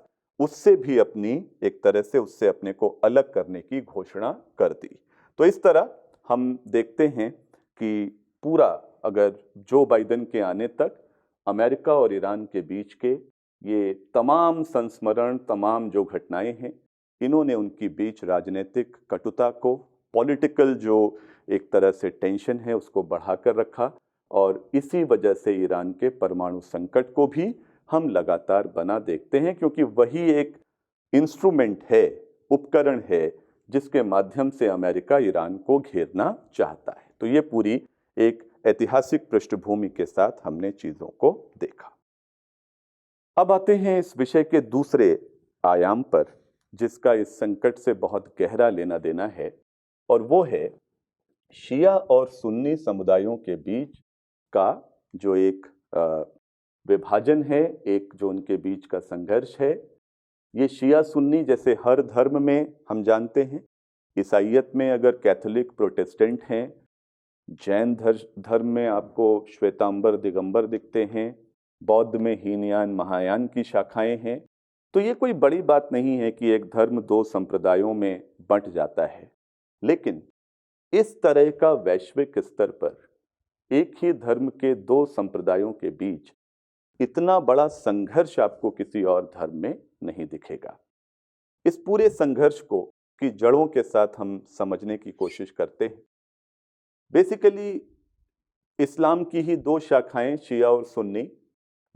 Speaker 1: उससे भी अपनी एक तरह से उससे अपने को अलग करने की घोषणा कर दी। तो इस तरह हम देखते हैं कि पूरा, अगर जो बाइडेन के आने तक अमेरिका और ईरान के बीच के ये तमाम संस्मरण, तमाम जो घटनाएं हैं, इन्होंने उनकी बीच राजनीतिक कटुता को, पॉलिटिकल जो एक तरह से टेंशन है, उसको बढ़ाकर रखा। और इसी वजह से ईरान के परमाणु संकट को भी हम लगातार बना देखते हैं, क्योंकि वही एक इंस्ट्रूमेंट है, उपकरण है, जिसके माध्यम से अमेरिका ईरान को घेरना चाहता है। तो ये पूरी एक ऐतिहासिक पृष्ठभूमि के साथ हमने चीजों को देखा। अब आते हैं इस विषय के दूसरे आयाम पर, जिसका इस संकट से बहुत गहरा लेना देना है, और वो है शिया और सुन्नी समुदायों के बीच का जो एक विभाजन है, एक जो उनके बीच का संघर्ष है। ये शिया सुन्नी जैसे हर धर्म में हम जानते हैं, ईसाइयत में अगर कैथोलिक प्रोटेस्टेंट हैं, जैन धर्म में आपको श्वेतांबर दिगंबर दिखते हैं, बौद्ध में हीनयान महायान की शाखाएं हैं। तो ये कोई बड़ी बात नहीं है कि एक धर्म दो संप्रदायों में बंट जाता है, लेकिन इस तरह का वैश्विक स्तर पर एक ही धर्म के दो संप्रदायों के बीच इतना बड़ा संघर्ष आपको किसी और धर्म में नहीं दिखेगा। इस पूरे संघर्ष को की जड़ों के साथ हम समझने की कोशिश करते हैं। बेसिकली इस्लाम की ही दो शाखाएं, शिया और सुन्नी,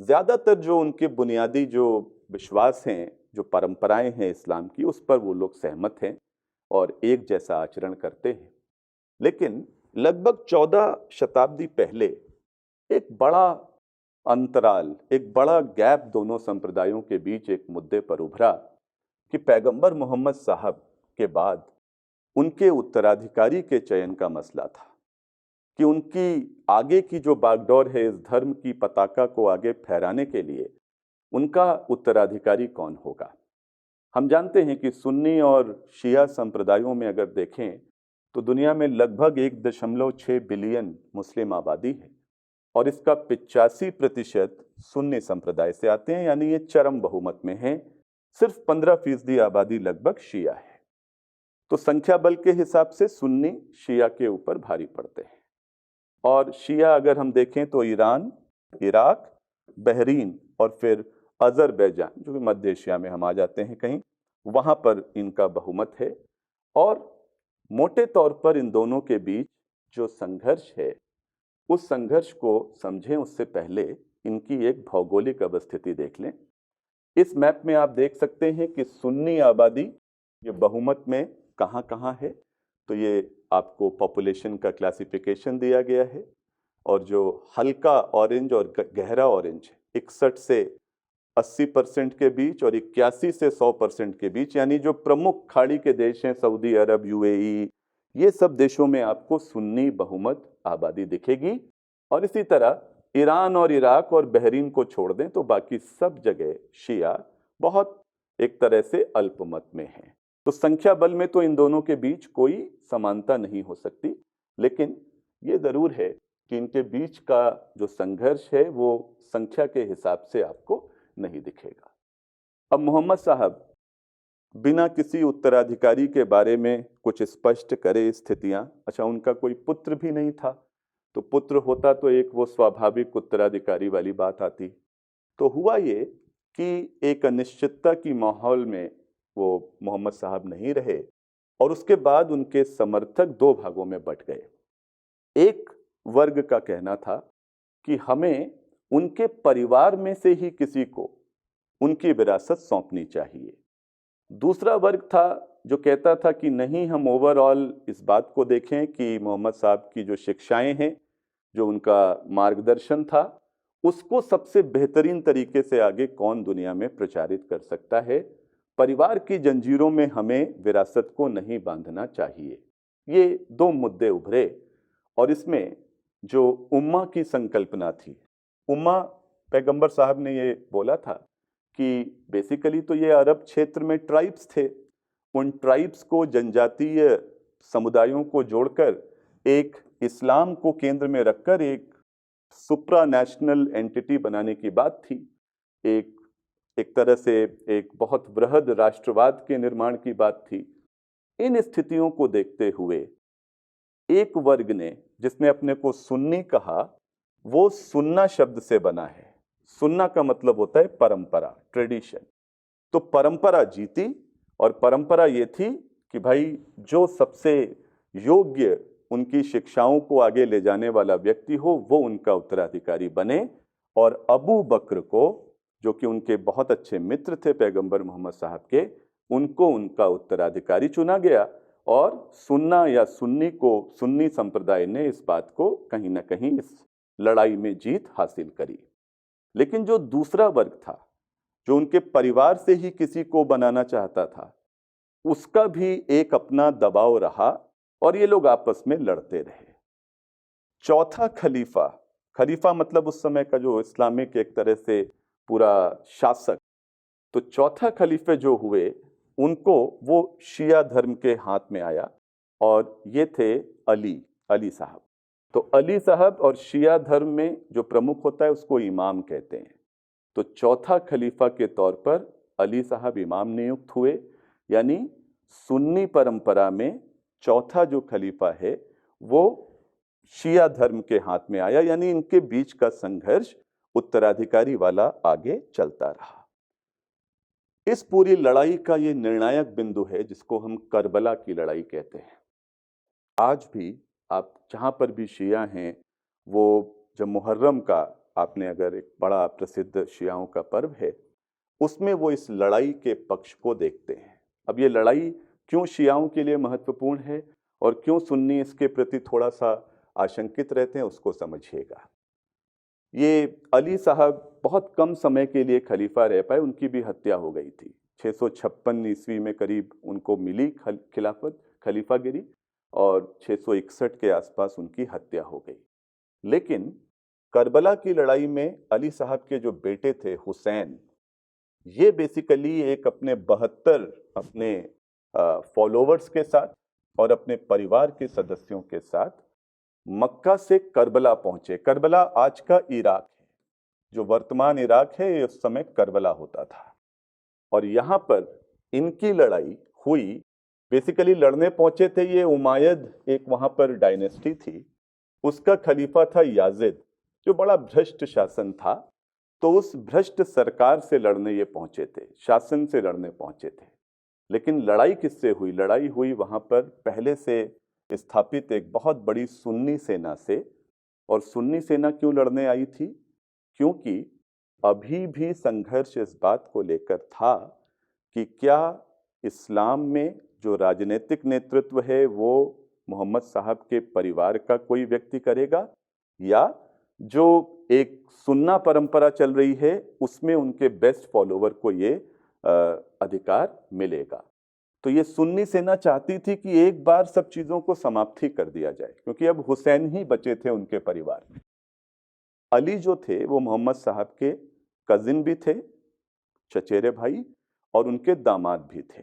Speaker 1: ज्यादातर जो उनके बुनियादी जो विश्वास हैं, जो परंपराएं हैं इस्लाम की, उस पर वो लोग सहमत हैं और एक जैसा आचरण करते हैं। लेकिन लगभग 14 शताब्दी पहले एक बड़ा अंतराल, एक बड़ा गैप दोनों संप्रदायों के बीच एक मुद्दे पर उभरा कि पैगंबर मोहम्मद साहब के बाद उनके उत्तराधिकारी के चयन का मसला था कि उनकी आगे की जो बागडोर है इस धर्म की पताका को आगे फहराने के लिए उनका उत्तराधिकारी कौन होगा। हम जानते हैं कि सुन्नी और शिया संप्रदायों में अगर देखें तो दुनिया में लगभग 1.6 बिलियन मुस्लिम आबादी है और इसका 85% सुन्नी संप्रदाय से आते हैं, यानी ये चरम बहुमत में है। सिर्फ 15% आबादी लगभग शिया है। तो संख्या बल के हिसाब से सुन्नी शिया के ऊपर भारी पड़ते हैं। और शिया अगर हम देखें तो ईरान, इराक, बहरीन और फिर अजरबैजान, जो कि मध्य एशिया में हम आ जाते हैं कहीं, वहां पर इनका बहुमत है। और मोटे तौर पर इन दोनों के बीच जो संघर्ष है, उस संघर्ष को समझें उससे पहले इनकी एक भौगोलिक अवस्थिति देख लें। इस मैप में आप देख सकते हैं कि सुन्नी आबादी ये बहुमत में कहाँ कहाँ है। तो ये आपको पॉपुलेशन का क्लासिफिकेशन दिया गया है और जो हल्का ऑरेंज और गहरा ऑरेंज 61 से 80% के बीच और 81 से 100% के बीच, यानी जो प्रमुख खाड़ी के देश हैं, सऊदी अरब, यूएई, ये सब देशों में आपको सुन्नी बहुमत आबादी दिखेगी। और इसी तरह ईरान और इराक और बहरीन को छोड़ दें तो बाकी सब जगह शिया बहुत एक तरह से अल्पमत में है। तो संख्या बल में तो इन दोनों के बीच कोई समानता नहीं हो सकती, लेकिन ये जरूर है कि इनके बीच का जो संघर्ष है वो संख्या के हिसाब से आपको नहीं दिखेगा। अब मोहम्मद साहब बिना किसी उत्तराधिकारी के बारे में कुछ स्पष्ट करे स्थितियां, अच्छा उनका कोई पुत्र भी नहीं था, तो पुत्र होता तो एक वो स्वाभाविक उत्तराधिकारी वाली बात आती। तो हुआ ये कि एक अनिश्चितता की माहौल में वो मोहम्मद साहब नहीं रहे और उसके बाद उनके समर्थक दो भागों में बंट गए। एक वर्ग का कहना था कि हमें उनके परिवार में से ही किसी को उनकी विरासत सौंपनी चाहिए। दूसरा वर्ग था जो कहता था कि नहीं, हम ओवरऑल इस बात को देखें कि मोहम्मद साहब की जो शिक्षाएं हैं, जो उनका मार्गदर्शन था, उसको सबसे बेहतरीन तरीके से आगे कौन दुनिया में प्रचारित कर सकता है। परिवार की जंजीरों में हमें विरासत को नहीं बांधना चाहिए। ये दो मुद्दे उभरे और इसमें जो उम्मा की संकल्पना थी, उम्मा पैगंबर साहब ने ये बोला था कि बेसिकली तो ये अरब क्षेत्र में ट्राइब्स थे, उन ट्राइब्स को, जनजातीय समुदायों को जोड़कर एक इस्लाम को केंद्र में रखकर एक सुप्रा नेशनल एंटिटी बनाने की बात थी। एक तरह से एक बहुत बृहद राष्ट्रवाद के निर्माण की बात थी। इन स्थितियों को देखते हुए एक वर्ग ने, जिसने अपने को सुन्नी कहा, वो सुन्ना शब्द से बना है। सुन्ना का मतलब होता है परंपरा, ट्रेडिशन। तो परंपरा जीती और परंपरा ये थी कि भाई जो सबसे योग्य उनकी शिक्षाओं को आगे ले जाने वाला व्यक्ति हो वो उनका उत्तराधिकारी बने। और अबू बकर को, जो कि उनके बहुत अच्छे मित्र थे पैगंबर मोहम्मद साहब के, उनको उनका उत्तराधिकारी चुना गया। और सुन्ना या सुन्नी को, सुन्नी संप्रदाय ने इस बात को कहीं ना कहीं इस लड़ाई में जीत हासिल करी। लेकिन जो दूसरा वर्ग था, जो उनके परिवार से ही किसी को बनाना चाहता था, उसका भी एक अपना दबाव रहा और ये लोग आपस में लड़ते रहे। चौथा खलीफा, खलीफा मतलब उस समय का जो इस्लामिक एक तरह से पूरा शासक, तो चौथा खलीफे जो हुए उनको वो शिया धर्म के हाथ में आया और ये थे अली साहब। तो अली साहब और शिया धर्म में जो प्रमुख होता है उसको इमाम कहते हैं। तो चौथा खलीफा के तौर पर अली साहब इमाम नियुक्त हुए, यानी सुन्नी परंपरा में चौथा जो खलीफा है वो शिया धर्म के हाथ में आया, यानी इनके बीच का संघर्ष उत्तराधिकारी वाला आगे चलता रहा। इस पूरी लड़ाई का ये निर्णायक बिंदु है जिसको हम करबला की लड़ाई कहते हैं। आज भी आप जहां पर भी शिया हैं, वो जब मुहर्रम का आपने अगर एक बड़ा प्रसिद्ध शियाओं का पर्व है, उसमें वो इस लड़ाई के पक्ष को देखते हैं। अब ये लड़ाई क्यों शियाओं के लिए महत्वपूर्ण है और क्यों सुन्नी इसके प्रति थोड़ा सा आशंकित रहते हैं, उसको समझिएगा। ये अली साहब बहुत कम समय के लिए खलीफा रह पाए, उनकी भी हत्या हो गई थी। 656 ईस्वी में करीब उनको मिली खिलाफत, खलीफागिरी, और 661 के आसपास उनकी हत्या हो गई। लेकिन करबला की लड़ाई में अली साहब के जो बेटे थे हुसैन, ये बेसिकली एक अपने 72 अपने फॉलोवर्स के साथ और अपने परिवार के सदस्यों के साथ मक्का से करबला पहुंचे। करबला आज का इराक है, जो वर्तमान इराक है ये उस समय करबला होता था। और यहाँ पर इनकी लड़ाई हुई, बेसिकली लड़ने पहुंचे थे ये उमायद, एक वहां पर डायनेस्टी थी, उसका खलीफा था याजिद, जो बड़ा भ्रष्ट शासन था। तो उस भ्रष्ट सरकार से लड़ने ये पहुंचे थे, शासन से लड़ने पहुंचे थे। लेकिन लड़ाई किससे हुई? लड़ाई हुई वहां पर पहले से स्थापित एक बहुत बड़ी सुन्नी सेना से। और सुन्नी सेना क्यों लड़ने आई थी? क्योंकि अभी भी संघर्ष इस बात को लेकर था कि क्या इस्लाम में जो राजनीतिक नेतृत्व है वो मोहम्मद साहब के परिवार का कोई व्यक्ति करेगा, या जो एक सुन्ना परंपरा चल रही है उसमें उनके बेस्ट फॉलोवर को ये अधिकार मिलेगा। तो ये सुन्नी सेना चाहती थी कि एक बार सब चीजों को समाप्ति कर दिया जाए, क्योंकि अब हुसैन ही बचे थे उनके परिवार में। अली जो थे वो मोहम्मद साहब के कजिन भी थे, चचेरे भाई, और उनके दामाद भी थे।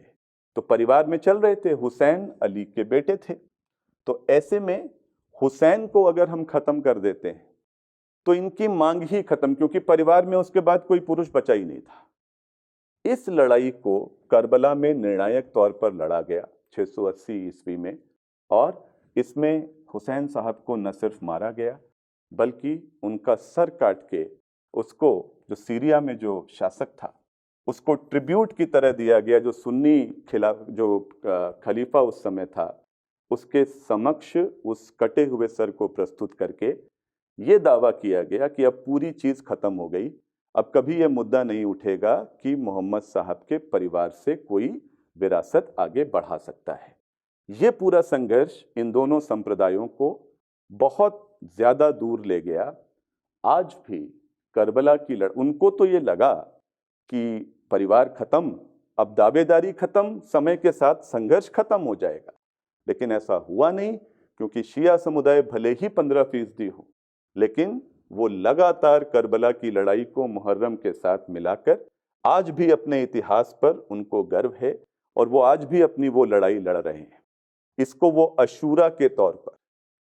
Speaker 1: तो परिवार में चल रहे थे, हुसैन अली के बेटे थे। तो ऐसे में हुसैन को अगर हम खत्म कर देते हैं तो इनकी मांग ही खत्म, क्योंकि परिवार में उसके बाद कोई पुरुष बचा ही नहीं था। इस लड़ाई को करबला में निर्णायक तौर पर लड़ा गया 680 ईस्वी में, और इसमें हुसैन साहब को न सिर्फ मारा गया बल्कि उनका सर काट के उसको, जो सीरिया में जो शासक था, उसको ट्रिब्यूट की तरह दिया गया। जो सुन्नी खलीफा उस समय था, उसके समक्ष उस कटे हुए सर को प्रस्तुत करके ये दावा किया गया कि अब पूरी चीज खत्म हो गई, अब कभी यह मुद्दा नहीं उठेगा कि मोहम्मद साहब के परिवार से कोई विरासत आगे बढ़ा सकता है। यह पूरा संघर्ष इन दोनों संप्रदायों को बहुत ज्यादा दूर ले गया। आज भी करबला की उनको तो ये लगा कि परिवार खत्म, अब दावेदारी खत्म, समय के साथ संघर्ष खत्म हो जाएगा, लेकिन ऐसा हुआ नहीं, क्योंकि शिया समुदाय भले ही 15% हो, लेकिन वो लगातार करबला की लड़ाई को मुहर्रम के साथ मिलाकर आज भी अपने इतिहास पर उनको गर्व है और वो आज भी अपनी वो लड़ाई लड़ रहे हैं। इसको वो अशूरा के तौर पर,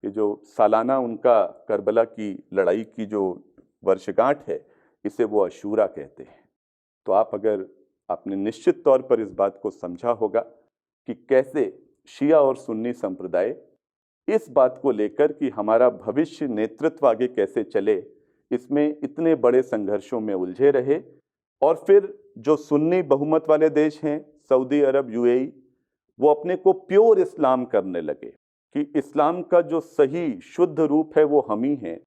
Speaker 1: ये जो सालाना उनका करबला की लड़ाई की जो वर्षगांठ है, इसे वो अशूरा कहते हैं। तो अगर आपने निश्चित तौर पर इस बात को समझा होगा कि कैसे शिया और सुन्नी संप्रदाय इस बात को लेकर कि हमारा भविष्य नेतृत्व आगे कैसे चले, इसमें इतने बड़े संघर्षों में उलझे रहे। और फिर जो सुन्नी बहुमत वाले देश हैं, सऊदी अरब, यूएई, वो अपने को प्योर इस्लाम करने लगे कि इस्लाम का जो सही शुद्ध रूप है वो हम ही हैं।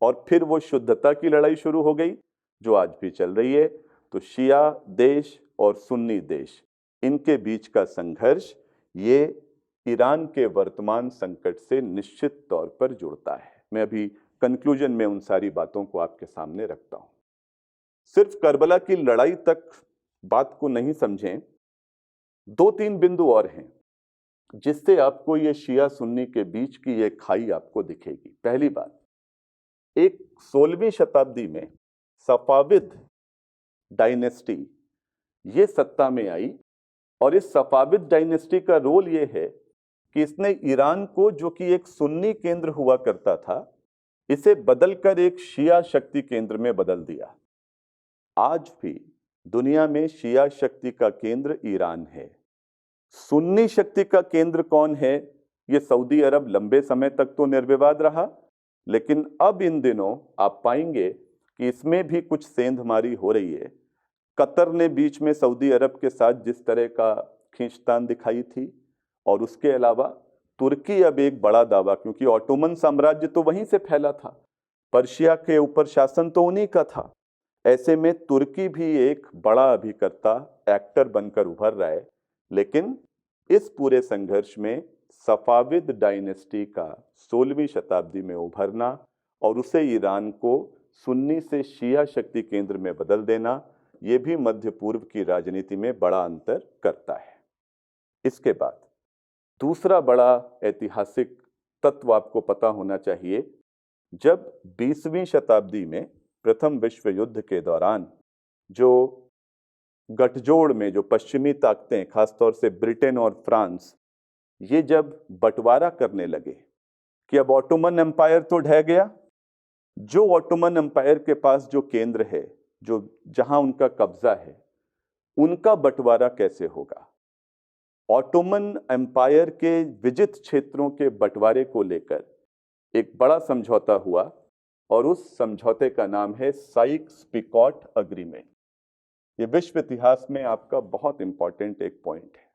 Speaker 1: और फिर वो शुद्धता की लड़ाई शुरू हो गई जो आज भी चल रही है। तो शिया देश और सुन्नी देश, इनके बीच का संघर्ष ये ईरान के वर्तमान संकट से निश्चित तौर पर जुड़ता है। मैं अभी कंक्लूजन में उन सारी बातों को आपके सामने रखता हूं। सिर्फ करबला की लड़ाई तक बात को नहीं समझें, 2-3 बिंदु और हैं जिससे आपको ये शिया सुन्नी के बीच की ये खाई आपको दिखेगी। पहली बात, एक 16वीं शताब्दी में सफाविद डायनेस्टी ये सत्ता में आई, और इस सफाविद डायनेस्टी का रोल ये है कि इसने ईरान को, जो कि एक सुन्नी केंद्र हुआ करता था, इसे बदलकर एक शिया शक्ति केंद्र में बदल दिया। आज भी दुनिया में शिया शक्ति का केंद्र ईरान है। सुन्नी शक्ति का केंद्र कौन है? ये सऊदी अरब लंबे समय तक तो निर्विवाद रहा, लेकिन अब इन दिनों आप पाएंगे कि इसमें भी कुछ सेंधमारी हो रही है। कतर ने बीच में सऊदी अरब के साथ जिस तरह का खींचतान दिखाई थी, और उसके अलावा तुर्की अब एक बड़ा दावा, क्योंकि ऑटोमन साम्राज्य तो वहीं से फैला था, पर्शिया के ऊपर शासन तो उन्हीं का था। ऐसे में तुर्की भी एक बड़ा अभिकर्ता, एक्टर बनकर उभर रहा है। लेकिन इस पूरे संघर्ष में सफाविद डायनेस्टी का 16वीं शताब्दी में उभरना और उसे ईरान को सुन्नी से शिया शक्ति केंद्र में बदल देना, यह भी मध्य पूर्व की राजनीति में बड़ा अंतर करता है। इसके बाद दूसरा बड़ा ऐतिहासिक तत्व आपको पता होना चाहिए। जब 20वीं शताब्दी में प्रथम विश्व युद्ध के दौरान जो गठजोड़ में जो पश्चिमी ताकतें, खासतौर से ब्रिटेन और फ्रांस, ये जब बंटवारा करने लगे कि अब ऑटोमन एम्पायर तो ढह गया, जो ऑटोमन एम्पायर के पास जो केंद्र है, जो जहां उनका कब्जा है, उनका बंटवारा कैसे होगा। ऑटोमन एम्पायर के विजित क्षेत्रों के बंटवारे को लेकर एक बड़ा समझौता हुआ, और उस समझौते का नाम है साइक्स-पिकोट अग्रीमेंट। ये विश्व इतिहास में आपका बहुत इंपॉर्टेंट एक पॉइंट है।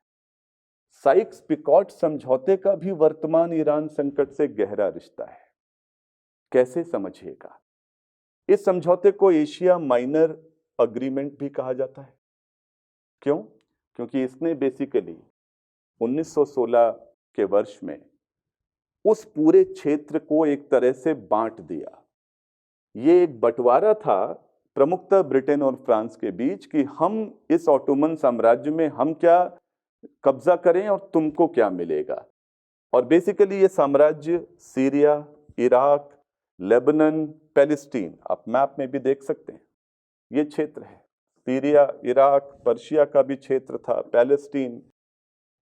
Speaker 1: साइक्स-पिकोट समझौते का भी वर्तमान ईरान संकट से गहरा रिश्ता है। कैसे समझिएगा, इस समझौते को एशिया माइनर अग्रीमेंट भी कहा जाता है। क्यों? क्योंकि इसने बेसिकली 1916 के वर्ष में उस पूरे क्षेत्र को एक तरह से बांट दिया। ये एक बंटवारा था प्रमुखतः ब्रिटेन और फ्रांस के बीच कि हम इस ऑटोमन साम्राज्य में हम क्या कब्जा करें और तुमको क्या मिलेगा। और बेसिकली ये साम्राज्य सीरिया, इराक, लेबनान, पैलेस्टीन, आप मैप में भी देख सकते हैं, ये क्षेत्र है। सीरिया, इराक, पर्शिया का भी क्षेत्र था, पैलेस्टीन,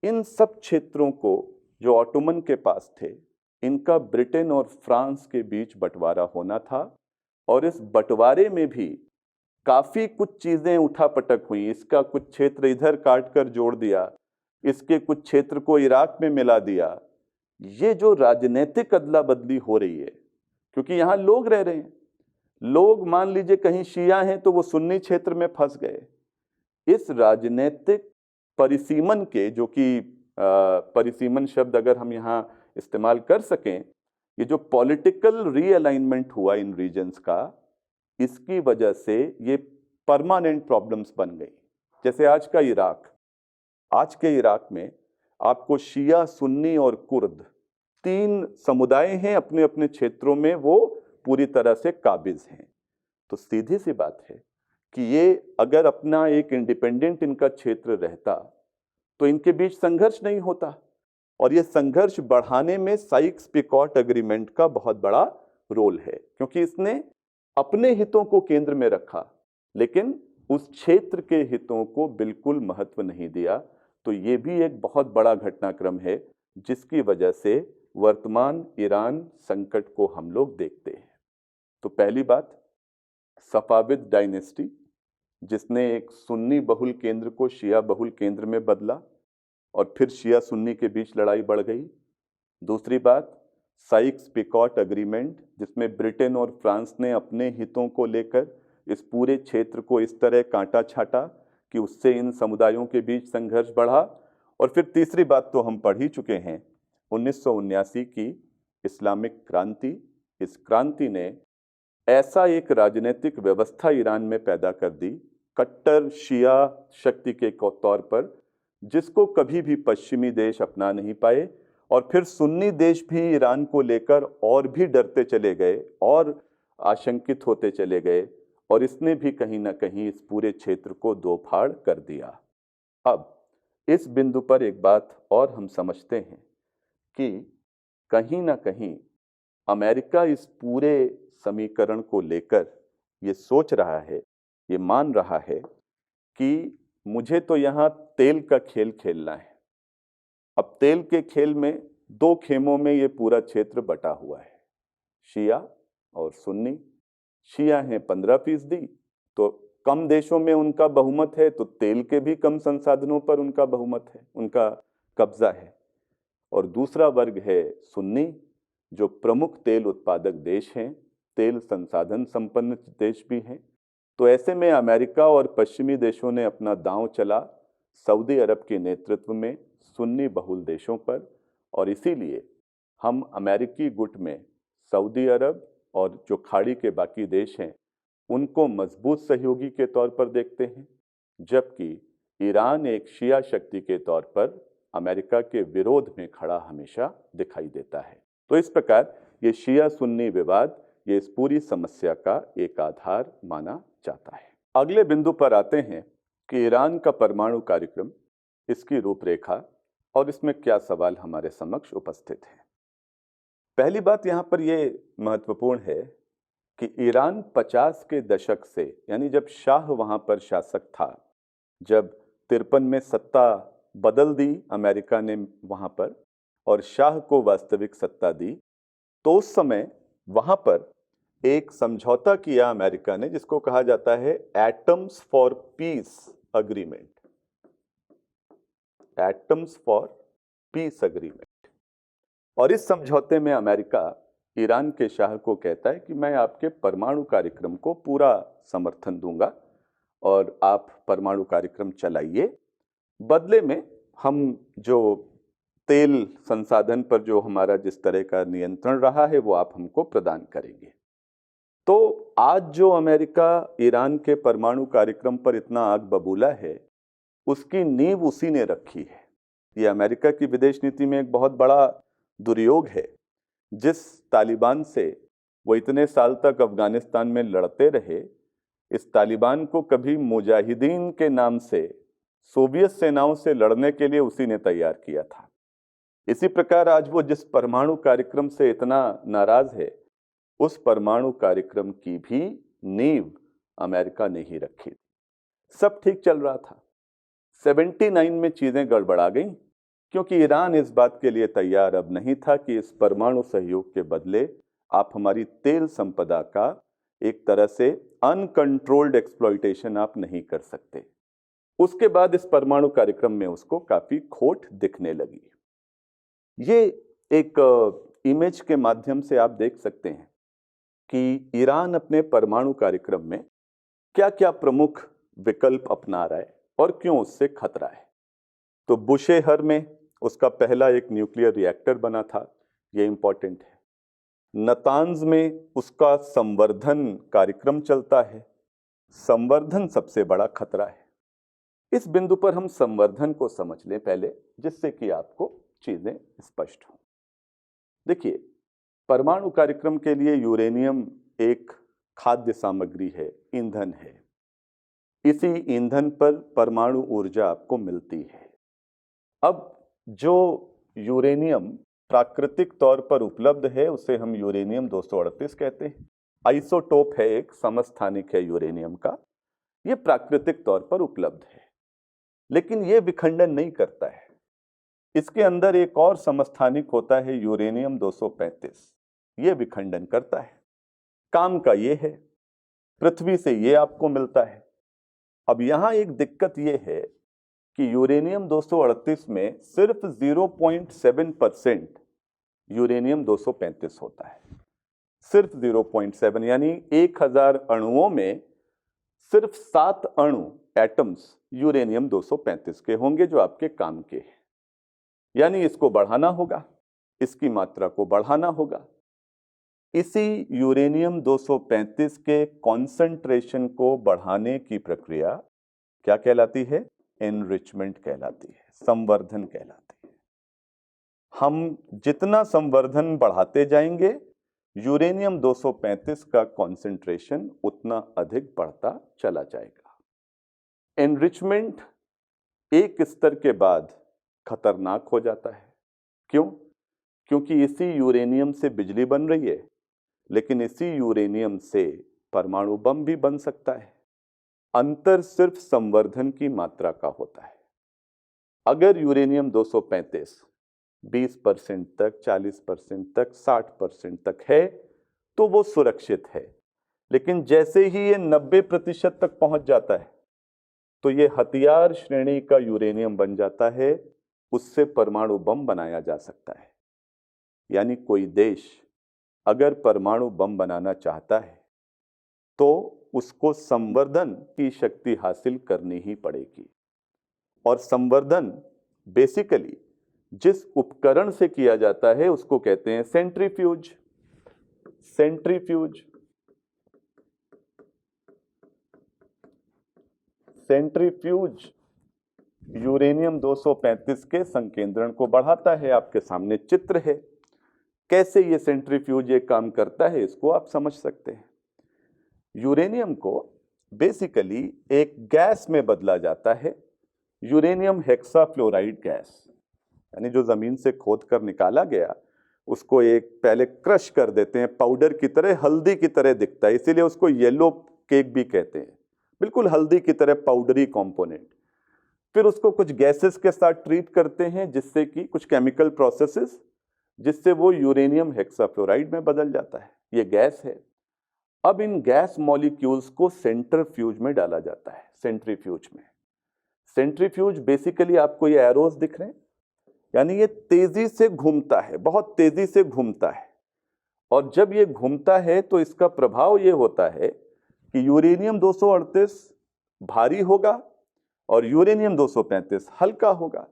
Speaker 1: इन सब क्षेत्रों को जो ऑटोमन के पास थे, इनका ब्रिटेन और फ्रांस के बीच बंटवारा होना था। और इस बंटवारे में भी काफी कुछ चीजें उठापटक हुई। इसका कुछ क्षेत्र इधर काट कर जोड़ दिया, इसके कुछ क्षेत्र को इराक में मिला दिया। ये जो राजनीतिक अदला बदली हो रही है, क्योंकि यहां लोग रह रहे हैं, लोग मान लीजिए कहीं शिया हैं तो वो सुन्नी क्षेत्र में फंस गए। इस राजनीतिक परिसीमन के, जो कि परिसीमन शब्द अगर हम यहां इस्तेमाल कर सकें, ये जो पॉलिटिकल रीअलाइनमेंट हुआ इन रीजन्स का, इसकी वजह से ये परमानेंट प्रॉब्लम्स बन गई। जैसे आज का इराक, आज के इराक में आपको शिया, सुन्नी और कुर्द 3 समुदाय हैं, अपने अपने क्षेत्रों में वो पूरी तरह से काबिज हैं। तो सीधी सी बात है कि ये अगर अपना एक इंडिपेंडेंट इनका क्षेत्र रहता तो इनके बीच संघर्ष नहीं होता। और ये संघर्ष बढ़ाने में साइक्स-पिकोट एग्रीमेंट का बहुत बड़ा रोल है, क्योंकि इसने अपने हितों को केंद्र में रखा, लेकिन उस क्षेत्र के हितों को बिल्कुल महत्व नहीं दिया। तो ये भी एक बहुत बड़ा घटनाक्रम है, जिसकी वजह से वर्तमान ईरान संकट को हम लोग देखते हैं। तो पहली बात, सफाविद डायनेस्टी, जिसने एक सुन्नी बहुल केंद्र को शिया बहुल केंद्र में बदला, और फिर शिया सुन्नी के बीच लड़ाई बढ़ गई। दूसरी बात, साइक्स-पिकोट एग्रीमेंट, जिसमें ब्रिटेन और फ्रांस ने अपने हितों को लेकर इस पूरे क्षेत्र को इस तरह काटा छाटा कि उससे इन समुदायों के बीच संघर्ष बढ़ा। और फिर तीसरी बात तो हम पढ़ ही चुके हैं, 1979 की इस्लामिक क्रांति। इस क्रांति ने ऐसा एक राजनीतिक व्यवस्था ईरान में पैदा कर दी, कट्टर शिया शक्ति के तौर पर, जिसको कभी भी पश्चिमी देश अपना नहीं पाए। और फिर सुन्नी देश भी ईरान को लेकर और भी डरते चले गए और आशंकित होते चले गए, और इसने भी कहीं ना कहीं इस पूरे क्षेत्र को दो फाड़ कर दिया। अब इस बिंदु पर एक बात और हम समझते हैं कि कहीं ना कहीं अमेरिका इस पूरे समीकरण को लेकर ये सोच रहा है, ये मान रहा है कि मुझे तो यहाँ तेल का खेल खेलना है। अब तेल के खेल में दो खेमों में ये पूरा क्षेत्र बटा हुआ है, शिया और सुन्नी। शिया हैं 15%, तो कम देशों में उनका बहुमत है, तो तेल के भी कम संसाधनों पर उनका बहुमत है, उनका कब्जा है। और दूसरा वर्ग है सुन्नी, जो प्रमुख तेल उत्पादक देश हैं, तेल संसाधन संपन्न देश भी हैं। तो ऐसे में अमेरिका और पश्चिमी देशों ने अपना दांव चला सऊदी अरब के नेतृत्व में सुन्नी बहुल देशों पर, और इसीलिए हम अमेरिकी गुट में सऊदी अरब और जो खाड़ी के बाकी देश हैं उनको मजबूत सहयोगी के तौर पर देखते हैं, जबकि ईरान एक शिया शक्ति के तौर पर अमेरिका के विरोध में खड़ा हमेशा दिखाई देता है। तो इस प्रकार ये शिया सुन्नी विवाद ये इस पूरी समस्या का एक आधार माना जाता है। अगले बिंदु पर आते हैं कि ईरान का परमाणु कार्यक्रम, इसकी रूपरेखा और इसमें क्या सवाल हमारे समक्ष उपस्थित है। पहली बात यहाँ पर यह महत्वपूर्ण है कि ईरान 50 के दशक से, यानी जब शाह वहाँ पर शासक था, जब 53 में सत्ता बदल दी अमेरिका ने वहाँ पर और शाह को वास्तविक सत्ता दी, तो उस समय वहाँ पर एक समझौता किया अमेरिका ने जिसको कहा जाता है atoms for piece agreement, atoms for piece agreement. और इस समझौते में अमेरिका ईरान के शाह को कहता है कि मैं आपके परमाणु कार्यक्रम को पूरा समर्थन दूंगा और आप परमाणु कार्यक्रम चलाइए, बदले में हम जो तेल संसाधन पर जो हमारा जिस तरह का नियंत्रण रहा है वो आप हमको प्रदान करेंगे। तो आज जो अमेरिका ईरान के परमाणु कार्यक्रम पर इतना आग बबूला है, उसकी नींव उसी ने रखी है। ये अमेरिका की विदेश नीति में एक बहुत बड़ा दुर्योग है। जिस तालिबान से वो इतने साल तक अफगानिस्तान में लड़ते रहे, इस तालिबान को कभी मुजाहिदीन के नाम से सोवियत सेनाओं से लड़ने के लिए उसी ने तैयार किया था। इसी प्रकार आज वो जिस परमाणु कार्यक्रम से इतना नाराज है, उस परमाणु कार्यक्रम की भी नींव अमेरिका ने ही रखी। सब ठीक चल रहा था, 79 में चीजें गड़बड़ा गईं, क्योंकि ईरान इस बात के लिए तैयार अब नहीं था कि इस परमाणु सहयोग के बदले आप हमारी तेल संपदा का एक तरह से अनकंट्रोल्ड एक्सप्लॉइटेशन आप नहीं कर सकते। उसके बाद इस परमाणु कार्यक्रम में उसको काफी खोट दिखने लगी। ये एक इमेज के माध्यम से आप देख सकते हैं कि ईरान अपने परमाणु कार्यक्रम में क्या क्या प्रमुख विकल्प अपना रहा है और क्यों उससे खतरा है। तो बुशेहर में उसका पहला एक न्यूक्लियर रिएक्टर बना था, ये इंपॉर्टेंट है। नतांज में उसका संवर्धन कार्यक्रम चलता है, संवर्धन सबसे बड़ा खतरा है। इस बिंदु पर हम संवर्धन को समझ लें पहले, जिससे कि आपको चीजें स्पष्ट हों। देखिए, परमाणु कार्यक्रम के लिए यूरेनियम एक खाद्य सामग्री है, ईंधन है। इसी ईंधन पर परमाणु ऊर्जा आपको मिलती है। अब जो यूरेनियम प्राकृतिक तौर पर उपलब्ध है उसे हम यूरेनियम 238 कहते हैं। आइसोटोप है, एक समस्थानिक है यूरेनियम का, यह प्राकृतिक तौर पर उपलब्ध है, लेकिन यह विखंडन नहीं करता है। इसके अंदर एक और समस्थानिक होता है यूरेनियम 235, यह विखंडन करता है। काम का यह है, पृथ्वी से यह आपको मिलता है। अब यहां एक दिक्कत यह है कि यूरेनियम 238 में सिर्फ 0.7% यूरेनियम 235 होता है, सिर्फ 0.7, यानी 1000 अणुओं में सिर्फ 7 अणु एटम्स यूरेनियम 235 के होंगे जो आपके काम के हैं। यानी इसको बढ़ाना होगा, इसकी मात्रा को बढ़ाना होगा। इसी यूरेनियम 235 के कॉन्सेंट्रेशन को बढ़ाने की प्रक्रिया क्या कहलाती है? एनरिचमेंट कहलाती है, संवर्धन कहलाती है। हम जितना संवर्धन बढ़ाते जाएंगे, यूरेनियम 235 का कॉन्सेंट्रेशन उतना अधिक बढ़ता चला जाएगा। एनरिचमेंट एक स्तर के बाद खतरनाक हो जाता है। क्यों? क्योंकि इसी यूरेनियम से बिजली बन रही है, लेकिन इसी यूरेनियम से परमाणु बम भी बन सकता है। अंतर सिर्फ संवर्धन की मात्रा का होता है। अगर यूरेनियम 235 20% तक, 40% तक, 60% तक है तो वो सुरक्षित है। लेकिन जैसे ही ये 90% तक पहुंच जाता है तो ये हथियार श्रेणी का यूरेनियम बन जाता है, उससे परमाणु बम बनाया जा सकता है। यानी कोई देश अगर परमाणु बम बनाना चाहता है तो उसको संवर्धन की शक्ति हासिल करनी ही पड़ेगी। और संवर्धन बेसिकली जिस उपकरण से किया जाता है उसको कहते हैं सेंट्रीफ्यूज। सेंट्रीफ्यूज सेंट्रीफ्यूज यूरेनियम 235 के संकेंद्रण को बढ़ाता है। आपके सामने चित्र है, कैसे ये सेंट्रीफ्यूज एक काम करता है इसको आप समझ सकते हैं। यूरेनियम को बेसिकली एक गैस में बदला जाता है, यूरेनियम हेक्साफ्लोराइड गैस, यानी जो जमीन से खोद कर निकाला गया उसको एक पहले क्रश कर देते हैं, पाउडर की तरह, हल्दी की तरह दिखता है, इसीलिए उसको येलो केक भी कहते हैं, बिल्कुल हल्दी की तरह पाउडरी कंपोनेंट। फिर उसको कुछ गैसेस के साथ ट्रीट करते हैं, जिससे कि कुछ केमिकल प्रोसेसेस, जिससे वो यूरेनियम हेक्साफ्लोराइड में बदल जाता है। ये गैस है। अब इन गैस मॉलिक्यूल्स को सेंट्रीफ्यूज में डाला जाता है। सेंट्रीफ्यूज में, सेंट्रीफ्यूज बेसिकली आपको ये एरोस दिख रहे हैं, यानी ये तेजी से घूमता है, बहुत तेजी से घूमता है। और जब ये घूमता है तो इसका प्रभाव ये होता है कि यूरेनियम 238 भारी होगा और यूरेनियम 235 हल्का होगा।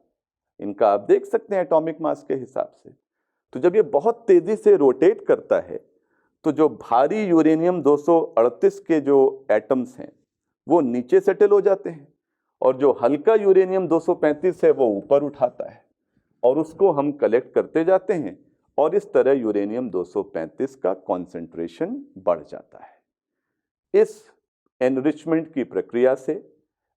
Speaker 1: इनका आप देख सकते हैं एटॉमिक मास के हिसाब से। तो जब ये बहुत तेजी से रोटेट करता है तो जो भारी यूरेनियम 238 के जो एटम्स हैं वो नीचे सेटल हो जाते हैं और जो हल्का यूरेनियम 235 है वो ऊपर उठाता है और उसको हम कलेक्ट करते जाते हैं और इस तरह यूरेनियम 235 का कॉन्सेंट्रेशन बढ़ जाता है। इस एनरिचमेंट की प्रक्रिया से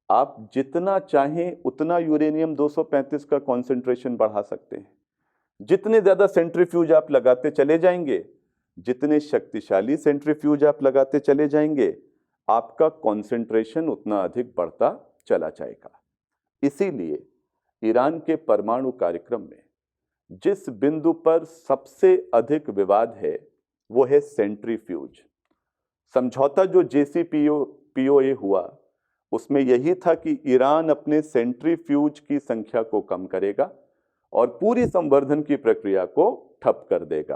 Speaker 1: आप जितना चाहें उतना यूरेनियम 235 का कॉन्सेंट्रेशन बढ़ा सकते हैं। जितने ज्यादा सेंट्रीफ्यूज आप लगाते चले जाएंगे, जितने शक्तिशाली सेंट्रीफ्यूज आप लगाते चले जाएंगे, आपका कॉन्सेंट्रेशन उतना अधिक बढ़ता चला जाएगा। इसीलिए ईरान के परमाणु कार्यक्रम में जिस बिंदु पर सबसे अधिक विवाद है वो है सेंट्रीफ्यूज। समझौता जो JCPOA हुआ उसमें यही था कि ईरान अपने सेंट्रीफ्यूज की संख्या को कम करेगा और पूरी संवर्धन की प्रक्रिया को ठप कर देगा।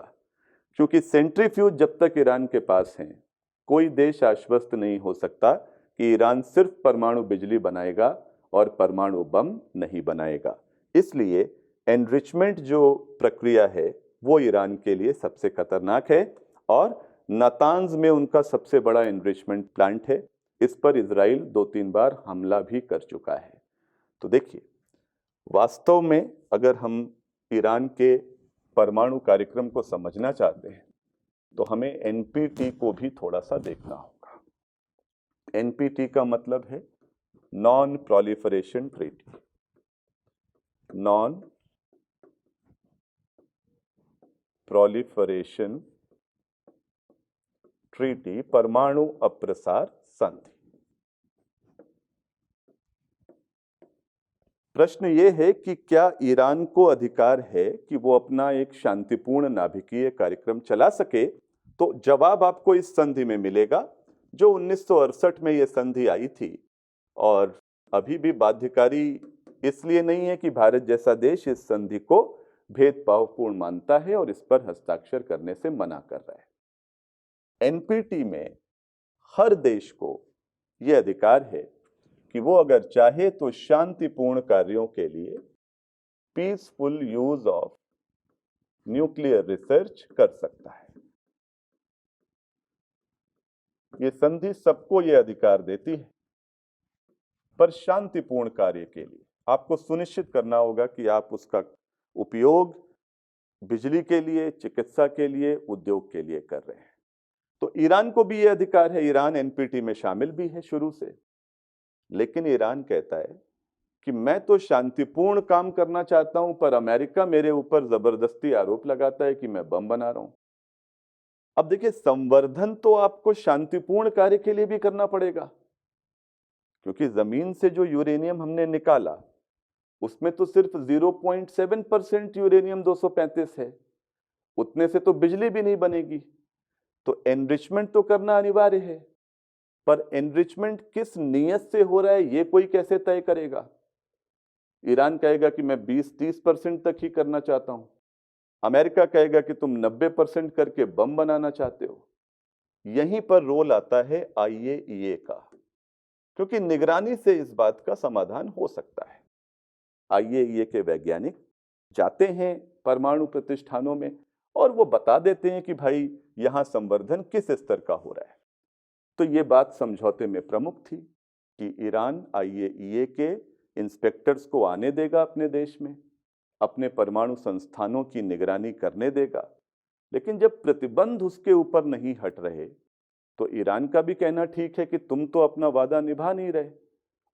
Speaker 1: क्योंकि सेंट्रीफ्यूज जब तक ईरान के पास हैं, कोई देश आश्वस्त नहीं हो सकता कि ईरान सिर्फ परमाणु बिजली बनाएगा और परमाणु बम नहीं बनाएगा। इसलिए एनरिचमेंट जो प्रक्रिया है वो ईरान के लिए सबसे खतरनाक है और नातांज में उनका सबसे बड़ा एनरिचमेंट प्लांट है। इस पर इजराइल 2-3 बार हमला भी कर चुका है। तो देखिए, वास्तव में अगर हम ईरान के परमाणु कार्यक्रम को समझना चाहते हैं तो हमें NPT को भी थोड़ा सा देखना होगा। NPT का मतलब है non proliferation treaty. Non proliferation treaty, परमाणु अप्रसार संधि। प्रश्न ये है कि क्या ईरान को अधिकार है कि वो अपना एक शांतिपूर्ण नाभिकीय कार्यक्रम चला सके? तो जवाब आपको इस संधि में मिलेगा जो 1968 में ये संधि आई थी और अभी भी बाध्यकारी इसलिए नहीं है कि भारत जैसा देश इस संधि को भेदभावपूर्ण मानता है और इस पर हस्ताक्षर करने से मना कर रहा है। NPT में हर देश को यह अधिकार है कि वो अगर चाहे तो शांतिपूर्ण कार्यों के लिए peaceful use of nuclear research कर सकता है। ये संधि सबको ये अधिकार देती है, पर शांतिपूर्ण कार्य के लिए आपको सुनिश्चित करना होगा कि आप उसका उपयोग बिजली के लिए, चिकित्सा के लिए, उद्योग के लिए कर रहे हैं। तो ईरान को भी यह अधिकार है। ईरान NPT में शामिल भी है शुरू से, लेकिन ईरान कहता है कि मैं तो शांतिपूर्ण काम करना चाहता हूं, पर अमेरिका मेरे ऊपर जबरदस्ती आरोप लगाता है कि मैं बम बना रहा हूं। अब देखिए, संवर्धन तो आपको शांतिपूर्ण कार्य के लिए भी करना पड़ेगा, क्योंकि जमीन से जो यूरेनियम हमने निकाला उसमें तो सिर्फ 0.7% यूरेनियम 235 है, उतने से तो बिजली भी नहीं बनेगी। तो एनरिचमेंट तो करना अनिवार्य है, पर एनरिचमेंट किस नीयत से हो रहा है ये कोई कैसे तय करेगा? ईरान कहेगा कि मैं 20-30% तक ही करना चाहता हूं, अमेरिका कहेगा कि तुम 90% करके बम बनाना चाहते हो। यहीं पर रोल आता है आईएईए का, क्योंकि निगरानी से इस बात का समाधान हो सकता है। आईएईए के वैज्ञानिक जाते हैं परमाणु प्रतिष्ठानों में और वो बता देते हैं कि भाई यहां संवर्धन किस स्तर का हो रहा है। तो ये बात समझौते में प्रमुख थी कि ईरान आईएईए के इंस्पेक्टर्स को आने देगा अपने देश में, अपने परमाणु संस्थानों की निगरानी करने देगा, लेकिन जब प्रतिबंध उसके ऊपर नहीं हट रहे तो ईरान का भी कहना ठीक है कि तुम तो अपना वादा निभा नहीं रहे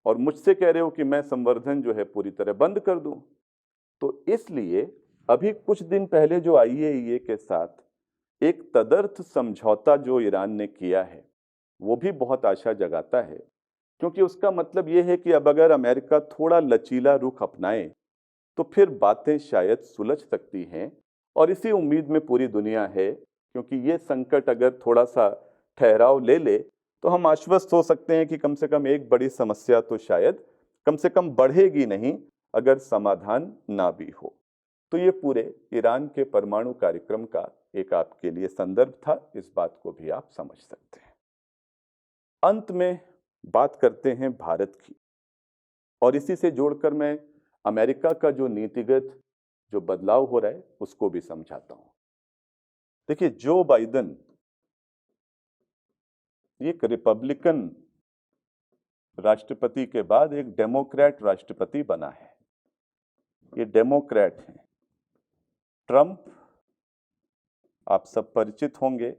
Speaker 1: और मुझसे कह रहे हो कि मैं संवर्धन जो है पूरी तरह बंद कर दूं। तो इसलिए अभी कुछ दिन पहले जो आईएईए के साथ एक तदर्थ समझौता जो ईरान ने किया है वो भी बहुत आशा जगाता है, क्योंकि उसका मतलब ये है कि अब अगर अमेरिका थोड़ा लचीला रुख अपनाए तो फिर बातें शायद सुलझ सकती हैं। और इसी उम्मीद में पूरी दुनिया है, क्योंकि ये संकट अगर थोड़ा सा ठहराव ले ले तो हम आश्वस्त हो सकते हैं कि कम से कम एक बड़ी समस्या तो शायद कम से कम बढ़ेगी नहीं, अगर समाधान ना भी हो। तो ये पूरे ईरान के परमाणु कार्यक्रम का एक आपके लिए संदर्भ था, इस बात को भी आप समझ सकते हैं। अंत में बात करते हैं भारत की, और इसी से जोड़कर मैं अमेरिका का जो नीतिगत जो बदलाव हो रहा है उसको भी समझाता हूं। देखिए, जो बाइडेन एक रिपब्लिकन राष्ट्रपति के बाद एक डेमोक्रेट राष्ट्रपति बना है। ये डेमोक्रेट हैं। ट्रंप, आप सब परिचित होंगे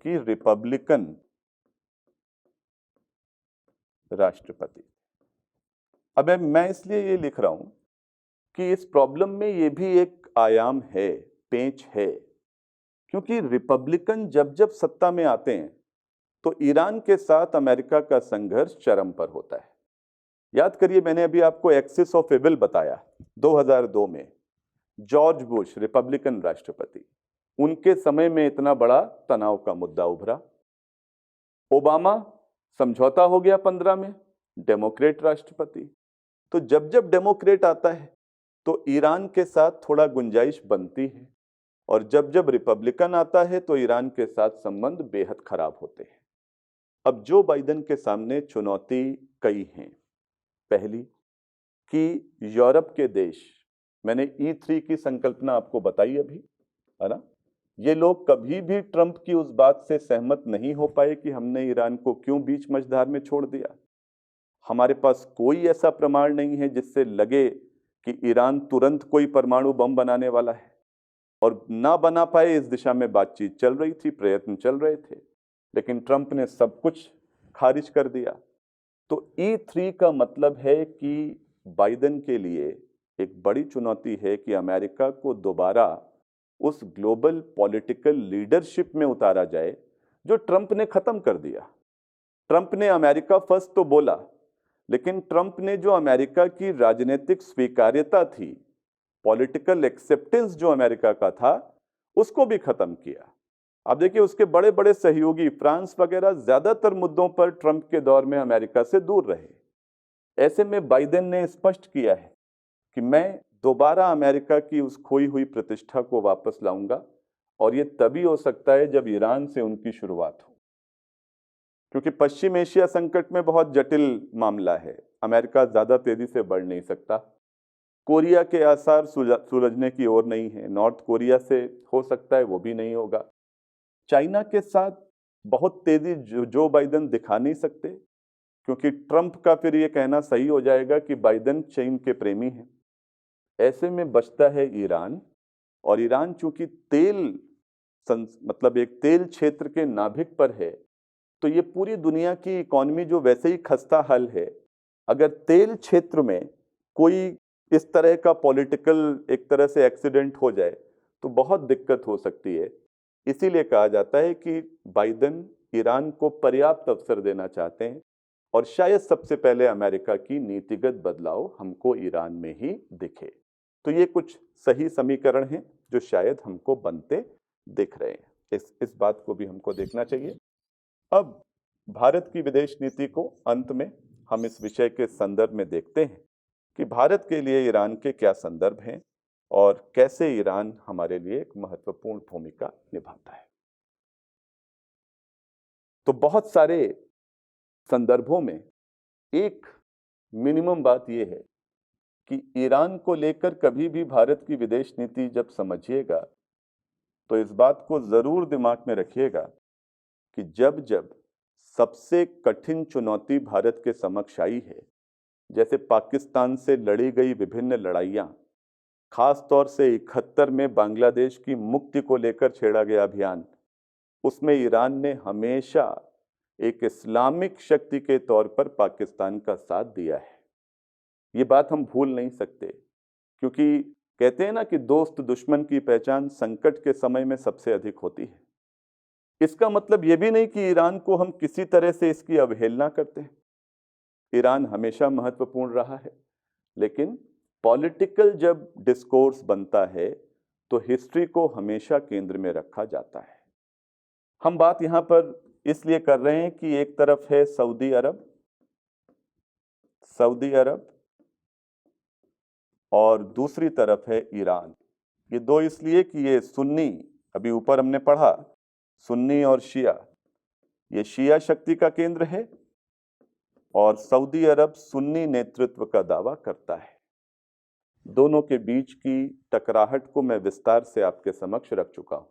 Speaker 1: कि रिपब्लिकन राष्ट्रपति। अब मैं इसलिए ये लिख रहा हूं कि इस प्रॉब्लम में ये भी एक आयाम है, पेंच है, क्योंकि रिपब्लिकन जब जब सत्ता में आते हैं तो ईरान के साथ अमेरिका का संघर्ष चरम पर होता है। याद करिए, मैंने अभी आपको एक्सिस ऑफ इविल बताया 2002 में, जॉर्ज बुश रिपब्लिकन राष्ट्रपति, उनके समय में इतना बड़ा तनाव का मुद्दा उभरा। ओबामा, समझौता हो गया 15 में, डेमोक्रेट राष्ट्रपति। तो जब जब डेमोक्रेट आता है तो ईरान के साथ थोड़ा गुंजाइश बनती है, और जब जब रिपब्लिकन आता है तो ईरान के साथ संबंध बेहद खराब होते हैं। अब जो बाइडेन के सामने चुनौती कई हैं। पहली कि यूरोप के देश, मैंने E3 की संकल्पना आपको बताई अभी, है ना, ये लोग कभी भी ट्रंप की उस बात से सहमत नहीं हो पाए कि हमने ईरान को क्यों बीच मझधार में छोड़ दिया। हमारे पास कोई ऐसा प्रमाण नहीं है जिससे लगे कि ईरान तुरंत कोई परमाणु बम बनाने वाला है, और ना बना पाए इस दिशा में बातचीत चल रही थी, प्रयत्न चल रहे थे, लेकिन ट्रंप ने सब कुछ खारिज कर दिया। तो E3 का मतलब है कि बाइडेन के लिए एक बड़ी चुनौती है कि अमेरिका को दोबारा उस ग्लोबल पॉलिटिकल लीडरशिप में उतारा जाए जो ट्रंप ने खत्म कर दिया। ट्रंप ने अमेरिका फर्स्ट तो बोला, लेकिन ट्रंप ने जो अमेरिका की राजनीतिक स्वीकार्यता थी, पॉलिटिकल एक्सेप्टेंस जो अमेरिका का था, उसको भी खत्म किया। अब देखिए, उसके बड़े बड़े सहयोगी फ्रांस वगैरह ज्यादातर मुद्दों पर ट्रंप के दौर में अमेरिका से दूर रहे। ऐसे में बाइडेन ने स्पष्ट किया है कि मैं दोबारा अमेरिका की उस खोई हुई प्रतिष्ठा को वापस लाऊंगा, और यह तभी हो सकता है जब ईरान से उनकी शुरुआत हो, क्योंकि पश्चिम एशिया संकट में बहुत जटिल मामला है, अमेरिका ज्यादा तेजी से बढ़ नहीं सकता। कोरिया के आसार सुलझने की ओर नहीं है, नॉर्थ कोरिया से हो सकता है वो भी नहीं होगा। चाइना के साथ बहुत तेजी जो बाइडेन दिखा नहीं सकते, क्योंकि ट्रंप का फिर ये कहना सही हो जाएगा कि बाइडेन चीन के प्रेमी हैं। ऐसे में बचता है ईरान, और ईरान चूंकि मतलब एक तेल क्षेत्र के नाभिक पर है, तो ये पूरी दुनिया की इकोनॉमी जो वैसे ही खस्ता हाल है, अगर तेल क्षेत्र में कोई इस तरह का पॉलिटिकल एक तरह से एक्सीडेंट हो जाए तो बहुत दिक्कत हो सकती है। इसीलिए कहा जाता है कि बाइडेन ईरान को पर्याप्त अवसर देना चाहते हैं, और शायद सबसे पहले अमेरिका की नीतिगत बदलाव हमको ईरान में ही दिखे। तो ये कुछ सही समीकरण हैं जो शायद हमको बनते दिख रहे हैं। इस बात को भी हमको देखना चाहिए। अब भारत की विदेश नीति को अंत में हम इस विषय के संदर्भ में देखते हैं कि भारत के लिए ईरान के क्या संदर्भ हैं और कैसे ईरान हमारे लिए एक महत्वपूर्ण भूमिका निभाता है। तो बहुत सारे संदर्भों में एक मिनिमम बात यह है कि ईरान को लेकर कभी भी भारत की विदेश नीति जब समझिएगा तो इस बात को जरूर दिमाग में रखिएगा कि जब जब सबसे कठिन चुनौती भारत के समक्ष आई है, जैसे पाकिस्तान से लड़ी गई विभिन्न लड़ाइयां, खास तौर से 71 में बांग्लादेश की मुक्ति को लेकर छेड़ा गया अभियान, उसमें ईरान ने हमेशा एक इस्लामिक शक्ति के तौर पर पाकिस्तान का साथ दिया है। ये बात हम भूल नहीं सकते, क्योंकि कहते हैं ना कि दोस्त दुश्मन की पहचान संकट के समय में सबसे अधिक होती है। इसका मतलब यह भी नहीं कि ईरान को हम किसी तरह से इसकी अवहेलना करते हैं। ईरान हमेशा महत्वपूर्ण रहा है, लेकिन पॉलिटिकल जब डिस्कोर्स बनता है तो हिस्ट्री को हमेशा केंद्र में रखा जाता है। हम बात यहां पर इसलिए कर रहे हैं कि एक तरफ है सऊदी अरब और दूसरी तरफ है ईरान। ये दो इसलिए कि ये सुन्नी, अभी ऊपर हमने पढ़ा, सुन्नी और शिया, ये शिया शक्ति का केंद्र है और सऊदी अरब सुन्नी नेतृत्व का दावा करता है। दोनों के बीच की टकराहट को मैं विस्तार से आपके समक्ष रख चुका हूं।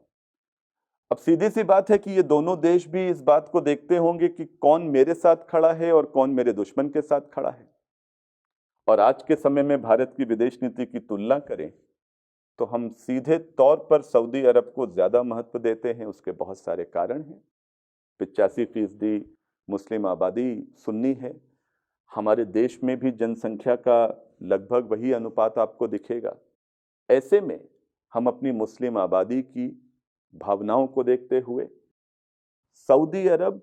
Speaker 1: अब सीधी सी बात है कि ये दोनों देश भी इस बात को देखते होंगे कि कौन मेरे साथ खड़ा है और कौन मेरे दुश्मन के साथ खड़ा है। और आज के समय में भारत की विदेश नीति की तुलना करें तो हम सीधे तौर पर सऊदी अरब को ज्यादा महत्व देते हैं। उसके बहुत सारे कारण हैं। 85% मुस्लिम आबादी सुन्नी है। हमारे देश में भी जनसंख्या का लगभग वही अनुपात आपको दिखेगा। ऐसे में हम अपनी मुस्लिम आबादी की भावनाओं को देखते हुए सऊदी अरब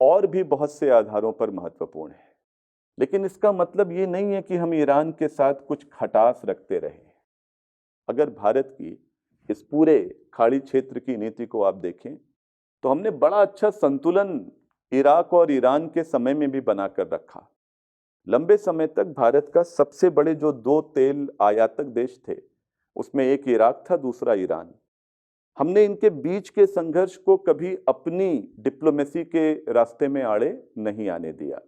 Speaker 1: और भी बहुत से आधारों पर महत्वपूर्ण है। लेकिन इसका मतलब ये नहीं है कि हम ईरान के साथ कुछ खटास रखते रहे। अगर भारत की इस पूरे खाड़ी क्षेत्र की नीति को आप देखें तो हमने बड़ा अच्छा संतुलन इराक और ईरान के समय में भी बनाकर रखा। लंबे समय तक भारत का सबसे बड़े जो दो तेल आयातक देश थे, उसमें एक इराक था, दूसरा ईरान। हमने इनके बीच के संघर्ष को कभी अपनी डिप्लोमेसी के रास्ते में आड़े नहीं आने दिया।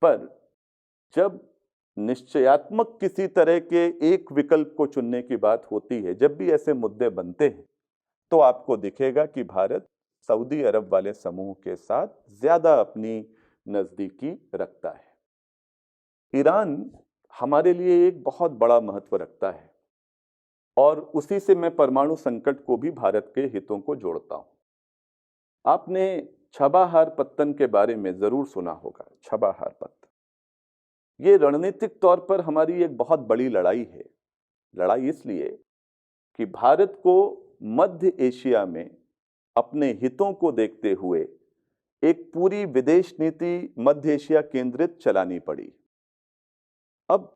Speaker 1: पर जब निश्चयात्मक किसी तरह के एक विकल्प को चुनने की बात होती है, जब भी ऐसे मुद्दे बनते हैं, तो आपको दिखेगा कि भारत सऊदी अरब वाले समूह के साथ ज्यादा अपनी नजदीकी रखता है। ईरान हमारे लिए एक बहुत बड़ा महत्व रखता है और उसी से मैं परमाणु संकट को भी भारत के हितों को जोड़ता हूं। आपने छबाहार पत्तन के बारे में जरूर सुना होगा। छबाहार पत्तन ये रणनीतिक तौर पर हमारी एक बहुत बड़ी लड़ाई है। लड़ाई इसलिए कि भारत को मध्य एशिया में अपने हितों को देखते हुए एक पूरी विदेश नीति मध्य एशिया केंद्रित चलानी पड़ी। अब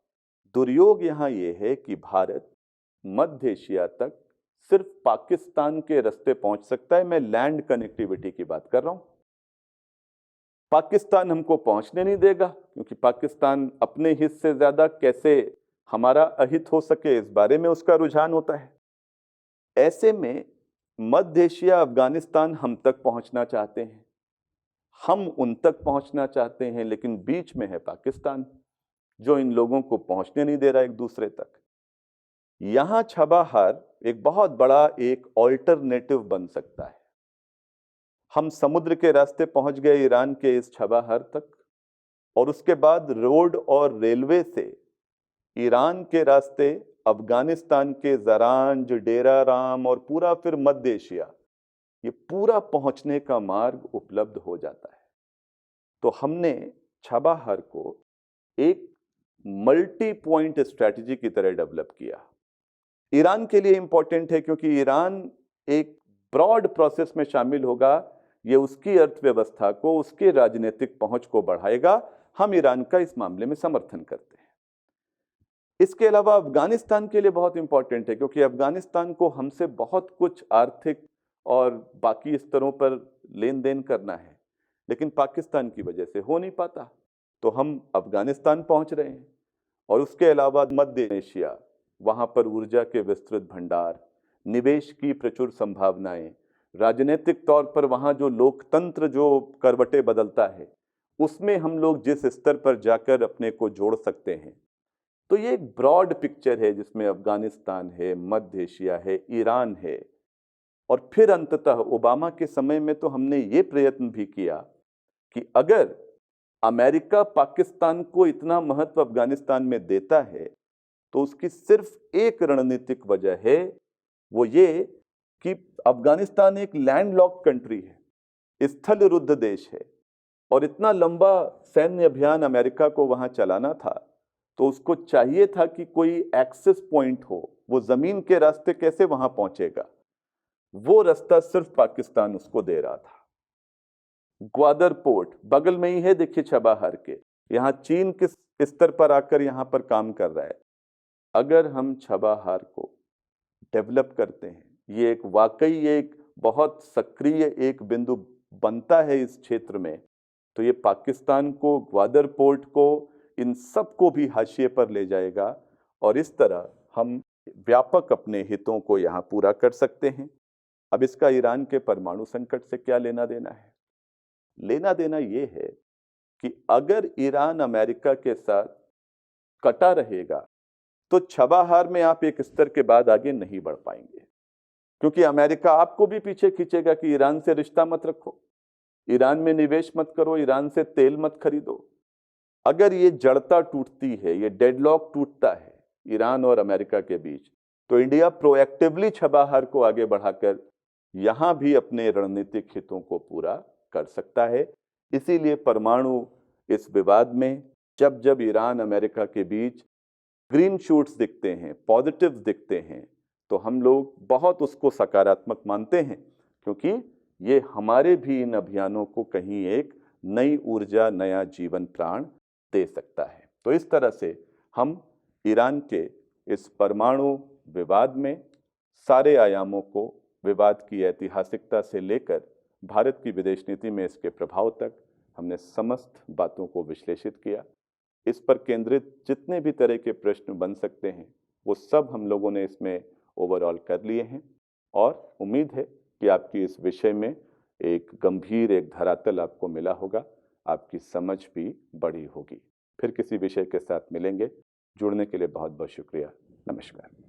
Speaker 1: दुर्योग यहां यह है कि भारत मध्य एशिया तक सिर्फ पाकिस्तान के रास्ते पहुंच सकता है। मैं लैंड कनेक्टिविटी की बात कर रहा हूं। पाकिस्तान हमको पहुंचने नहीं देगा, क्योंकि पाकिस्तान अपने हित से ज्यादा कैसे हमारा अहित हो सके, इस बारे में उसका रुझान होता है। ऐसे में मध्य एशिया, अफगानिस्तान हम तक पहुंचना चाहते हैं, हम उन तक पहुंचना चाहते हैं, लेकिन बीच में है पाकिस्तान जो इन लोगों को पहुंचने नहीं दे रहा एक दूसरे तक। यहां छबाहार एक बहुत बड़ा एक ऑल्टरनेटिव बन सकता है। हम समुद्र के रास्ते पहुंच गए ईरान के इस छबाहार तक, और उसके बाद रोड और रेलवे से ईरान के रास्ते अफगानिस्तान के जरांज, डेरा राम और पूरा फिर मध्य एशिया, ये पूरा पहुंचने का मार्ग उपलब्ध हो जाता है। तो हमने छबाहार को एक मल्टी पॉइंट स्ट्रैटेजी की तरह डेवलप किया। ईरान के लिए इंपॉर्टेंट है क्योंकि ईरान एक ब्रॉड प्रोसेस में शामिल होगा ये उसकी अर्थव्यवस्था को, उसके राजनीतिक पहुंच को बढ़ाएगा। हम ईरान का इस मामले में समर्थन करते हैं। इसके अलावा अफगानिस्तान के लिए बहुत इंपॉर्टेंट है, क्योंकि अफगानिस्तान को हमसे बहुत कुछ आर्थिक और बाकी स्तरों पर लेन देन करना है, लेकिन पाकिस्तान की वजह से हो नहीं पाता। तो हम अफगानिस्तान पहुंच रहे हैं। और उसके अलावा मध्य एशिया, वहां पर ऊर्जा के विस्तृत भंडार, निवेश की प्रचुर संभावनाएं, राजनीतिक तौर पर वहां जो लोकतंत्र जो करवटें बदलता है, उसमें हम लोग जिस स्तर पर जाकर अपने को जोड़ सकते हैं। तो ये एक ब्रॉड पिक्चर है जिसमें अफगानिस्तान है, मध्य एशिया है, ईरान है। और फिर अंततः ओबामा के समय में तो हमने ये प्रयत्न भी किया कि अगर अमेरिका पाकिस्तान को इतना महत्व अफगानिस्तान में देता है, तो उसकी सिर्फ एक रणनीतिक वजह है, वो ये कि अफगानिस्तान एक लैंडलॉक्ड कंट्री है, स्थल रुद्ध देश है, और इतना लंबा सैन्य अभियान अमेरिका को वहां चलाना था, तो उसको चाहिए था कि कोई एक्सेस पॉइंट हो। वो जमीन के रास्ते कैसे वहां पहुंचेगा, वो रास्ता सिर्फ पाकिस्तान उसको दे रहा था। ग्वादर पोर्ट बगल में ही है, देखिए छबाहार के। यहां चीन किस स्तर पर आकर यहां पर काम कर रहा है। अगर हम छबाहार को डेवलप करते हैं, ये एक वाकई एक बहुत सक्रिय एक बिंदु बनता है इस क्षेत्र में, तो ये पाकिस्तान को, ग्वादर पोर्ट को, इन सब को भी हाशिए पर ले जाएगा। और इस तरह हम व्यापक अपने हितों को यहाँ पूरा कर सकते हैं। अब इसका ईरान के परमाणु संकट से क्या लेना देना है? लेना देना ये है कि अगर ईरान अमेरिका के साथ कटा रहेगा, तो छबाहार में आप एक स्तर के बाद आगे नहीं बढ़ पाएंगे, क्योंकि अमेरिका आपको भी पीछे खींचेगा कि ईरान से रिश्ता मत रखो, ईरान में निवेश मत करो, ईरान से तेल मत खरीदो। अगर ये जड़ता टूटती है, ये डेडलॉक टूटता है ईरान और अमेरिका के बीच, तो इंडिया प्रोएक्टिवली छबाहार को आगे बढ़ाकर यहां भी अपने रणनीतिक हितों को पूरा कर सकता है। इसीलिए परमाणु इस विवाद में जब जब ईरान अमेरिका के बीच ग्रीन शूट्स दिखते हैं, पॉजिटिव्स दिखते हैं, तो हम लोग बहुत उसको सकारात्मक मानते हैं, क्योंकि ये हमारे भी इन अभियानों को कहीं एक नई ऊर्जा, नया जीवन प्राण दे सकता है। तो इस तरह से हम ईरान के इस परमाणु विवाद में सारे आयामों को, विवाद की ऐतिहासिकता से लेकर भारत की विदेश नीति में इसके प्रभाव तक, हमने समस्त बातों को विश्लेषित किया। इस पर केंद्रित जितने भी तरह के प्रश्न बन सकते हैं, वो सब हम लोगों ने इसमें ओवरऑल कर लिए हैं। और उम्मीद है कि आपकी इस विषय में एक गंभीर एक धरातल आपको मिला होगा, आपकी समझ भी बढ़ी होगी। फिर किसी विषय के साथ मिलेंगे। जुड़ने के लिए बहुत बहुत शुक्रिया। नमस्कार।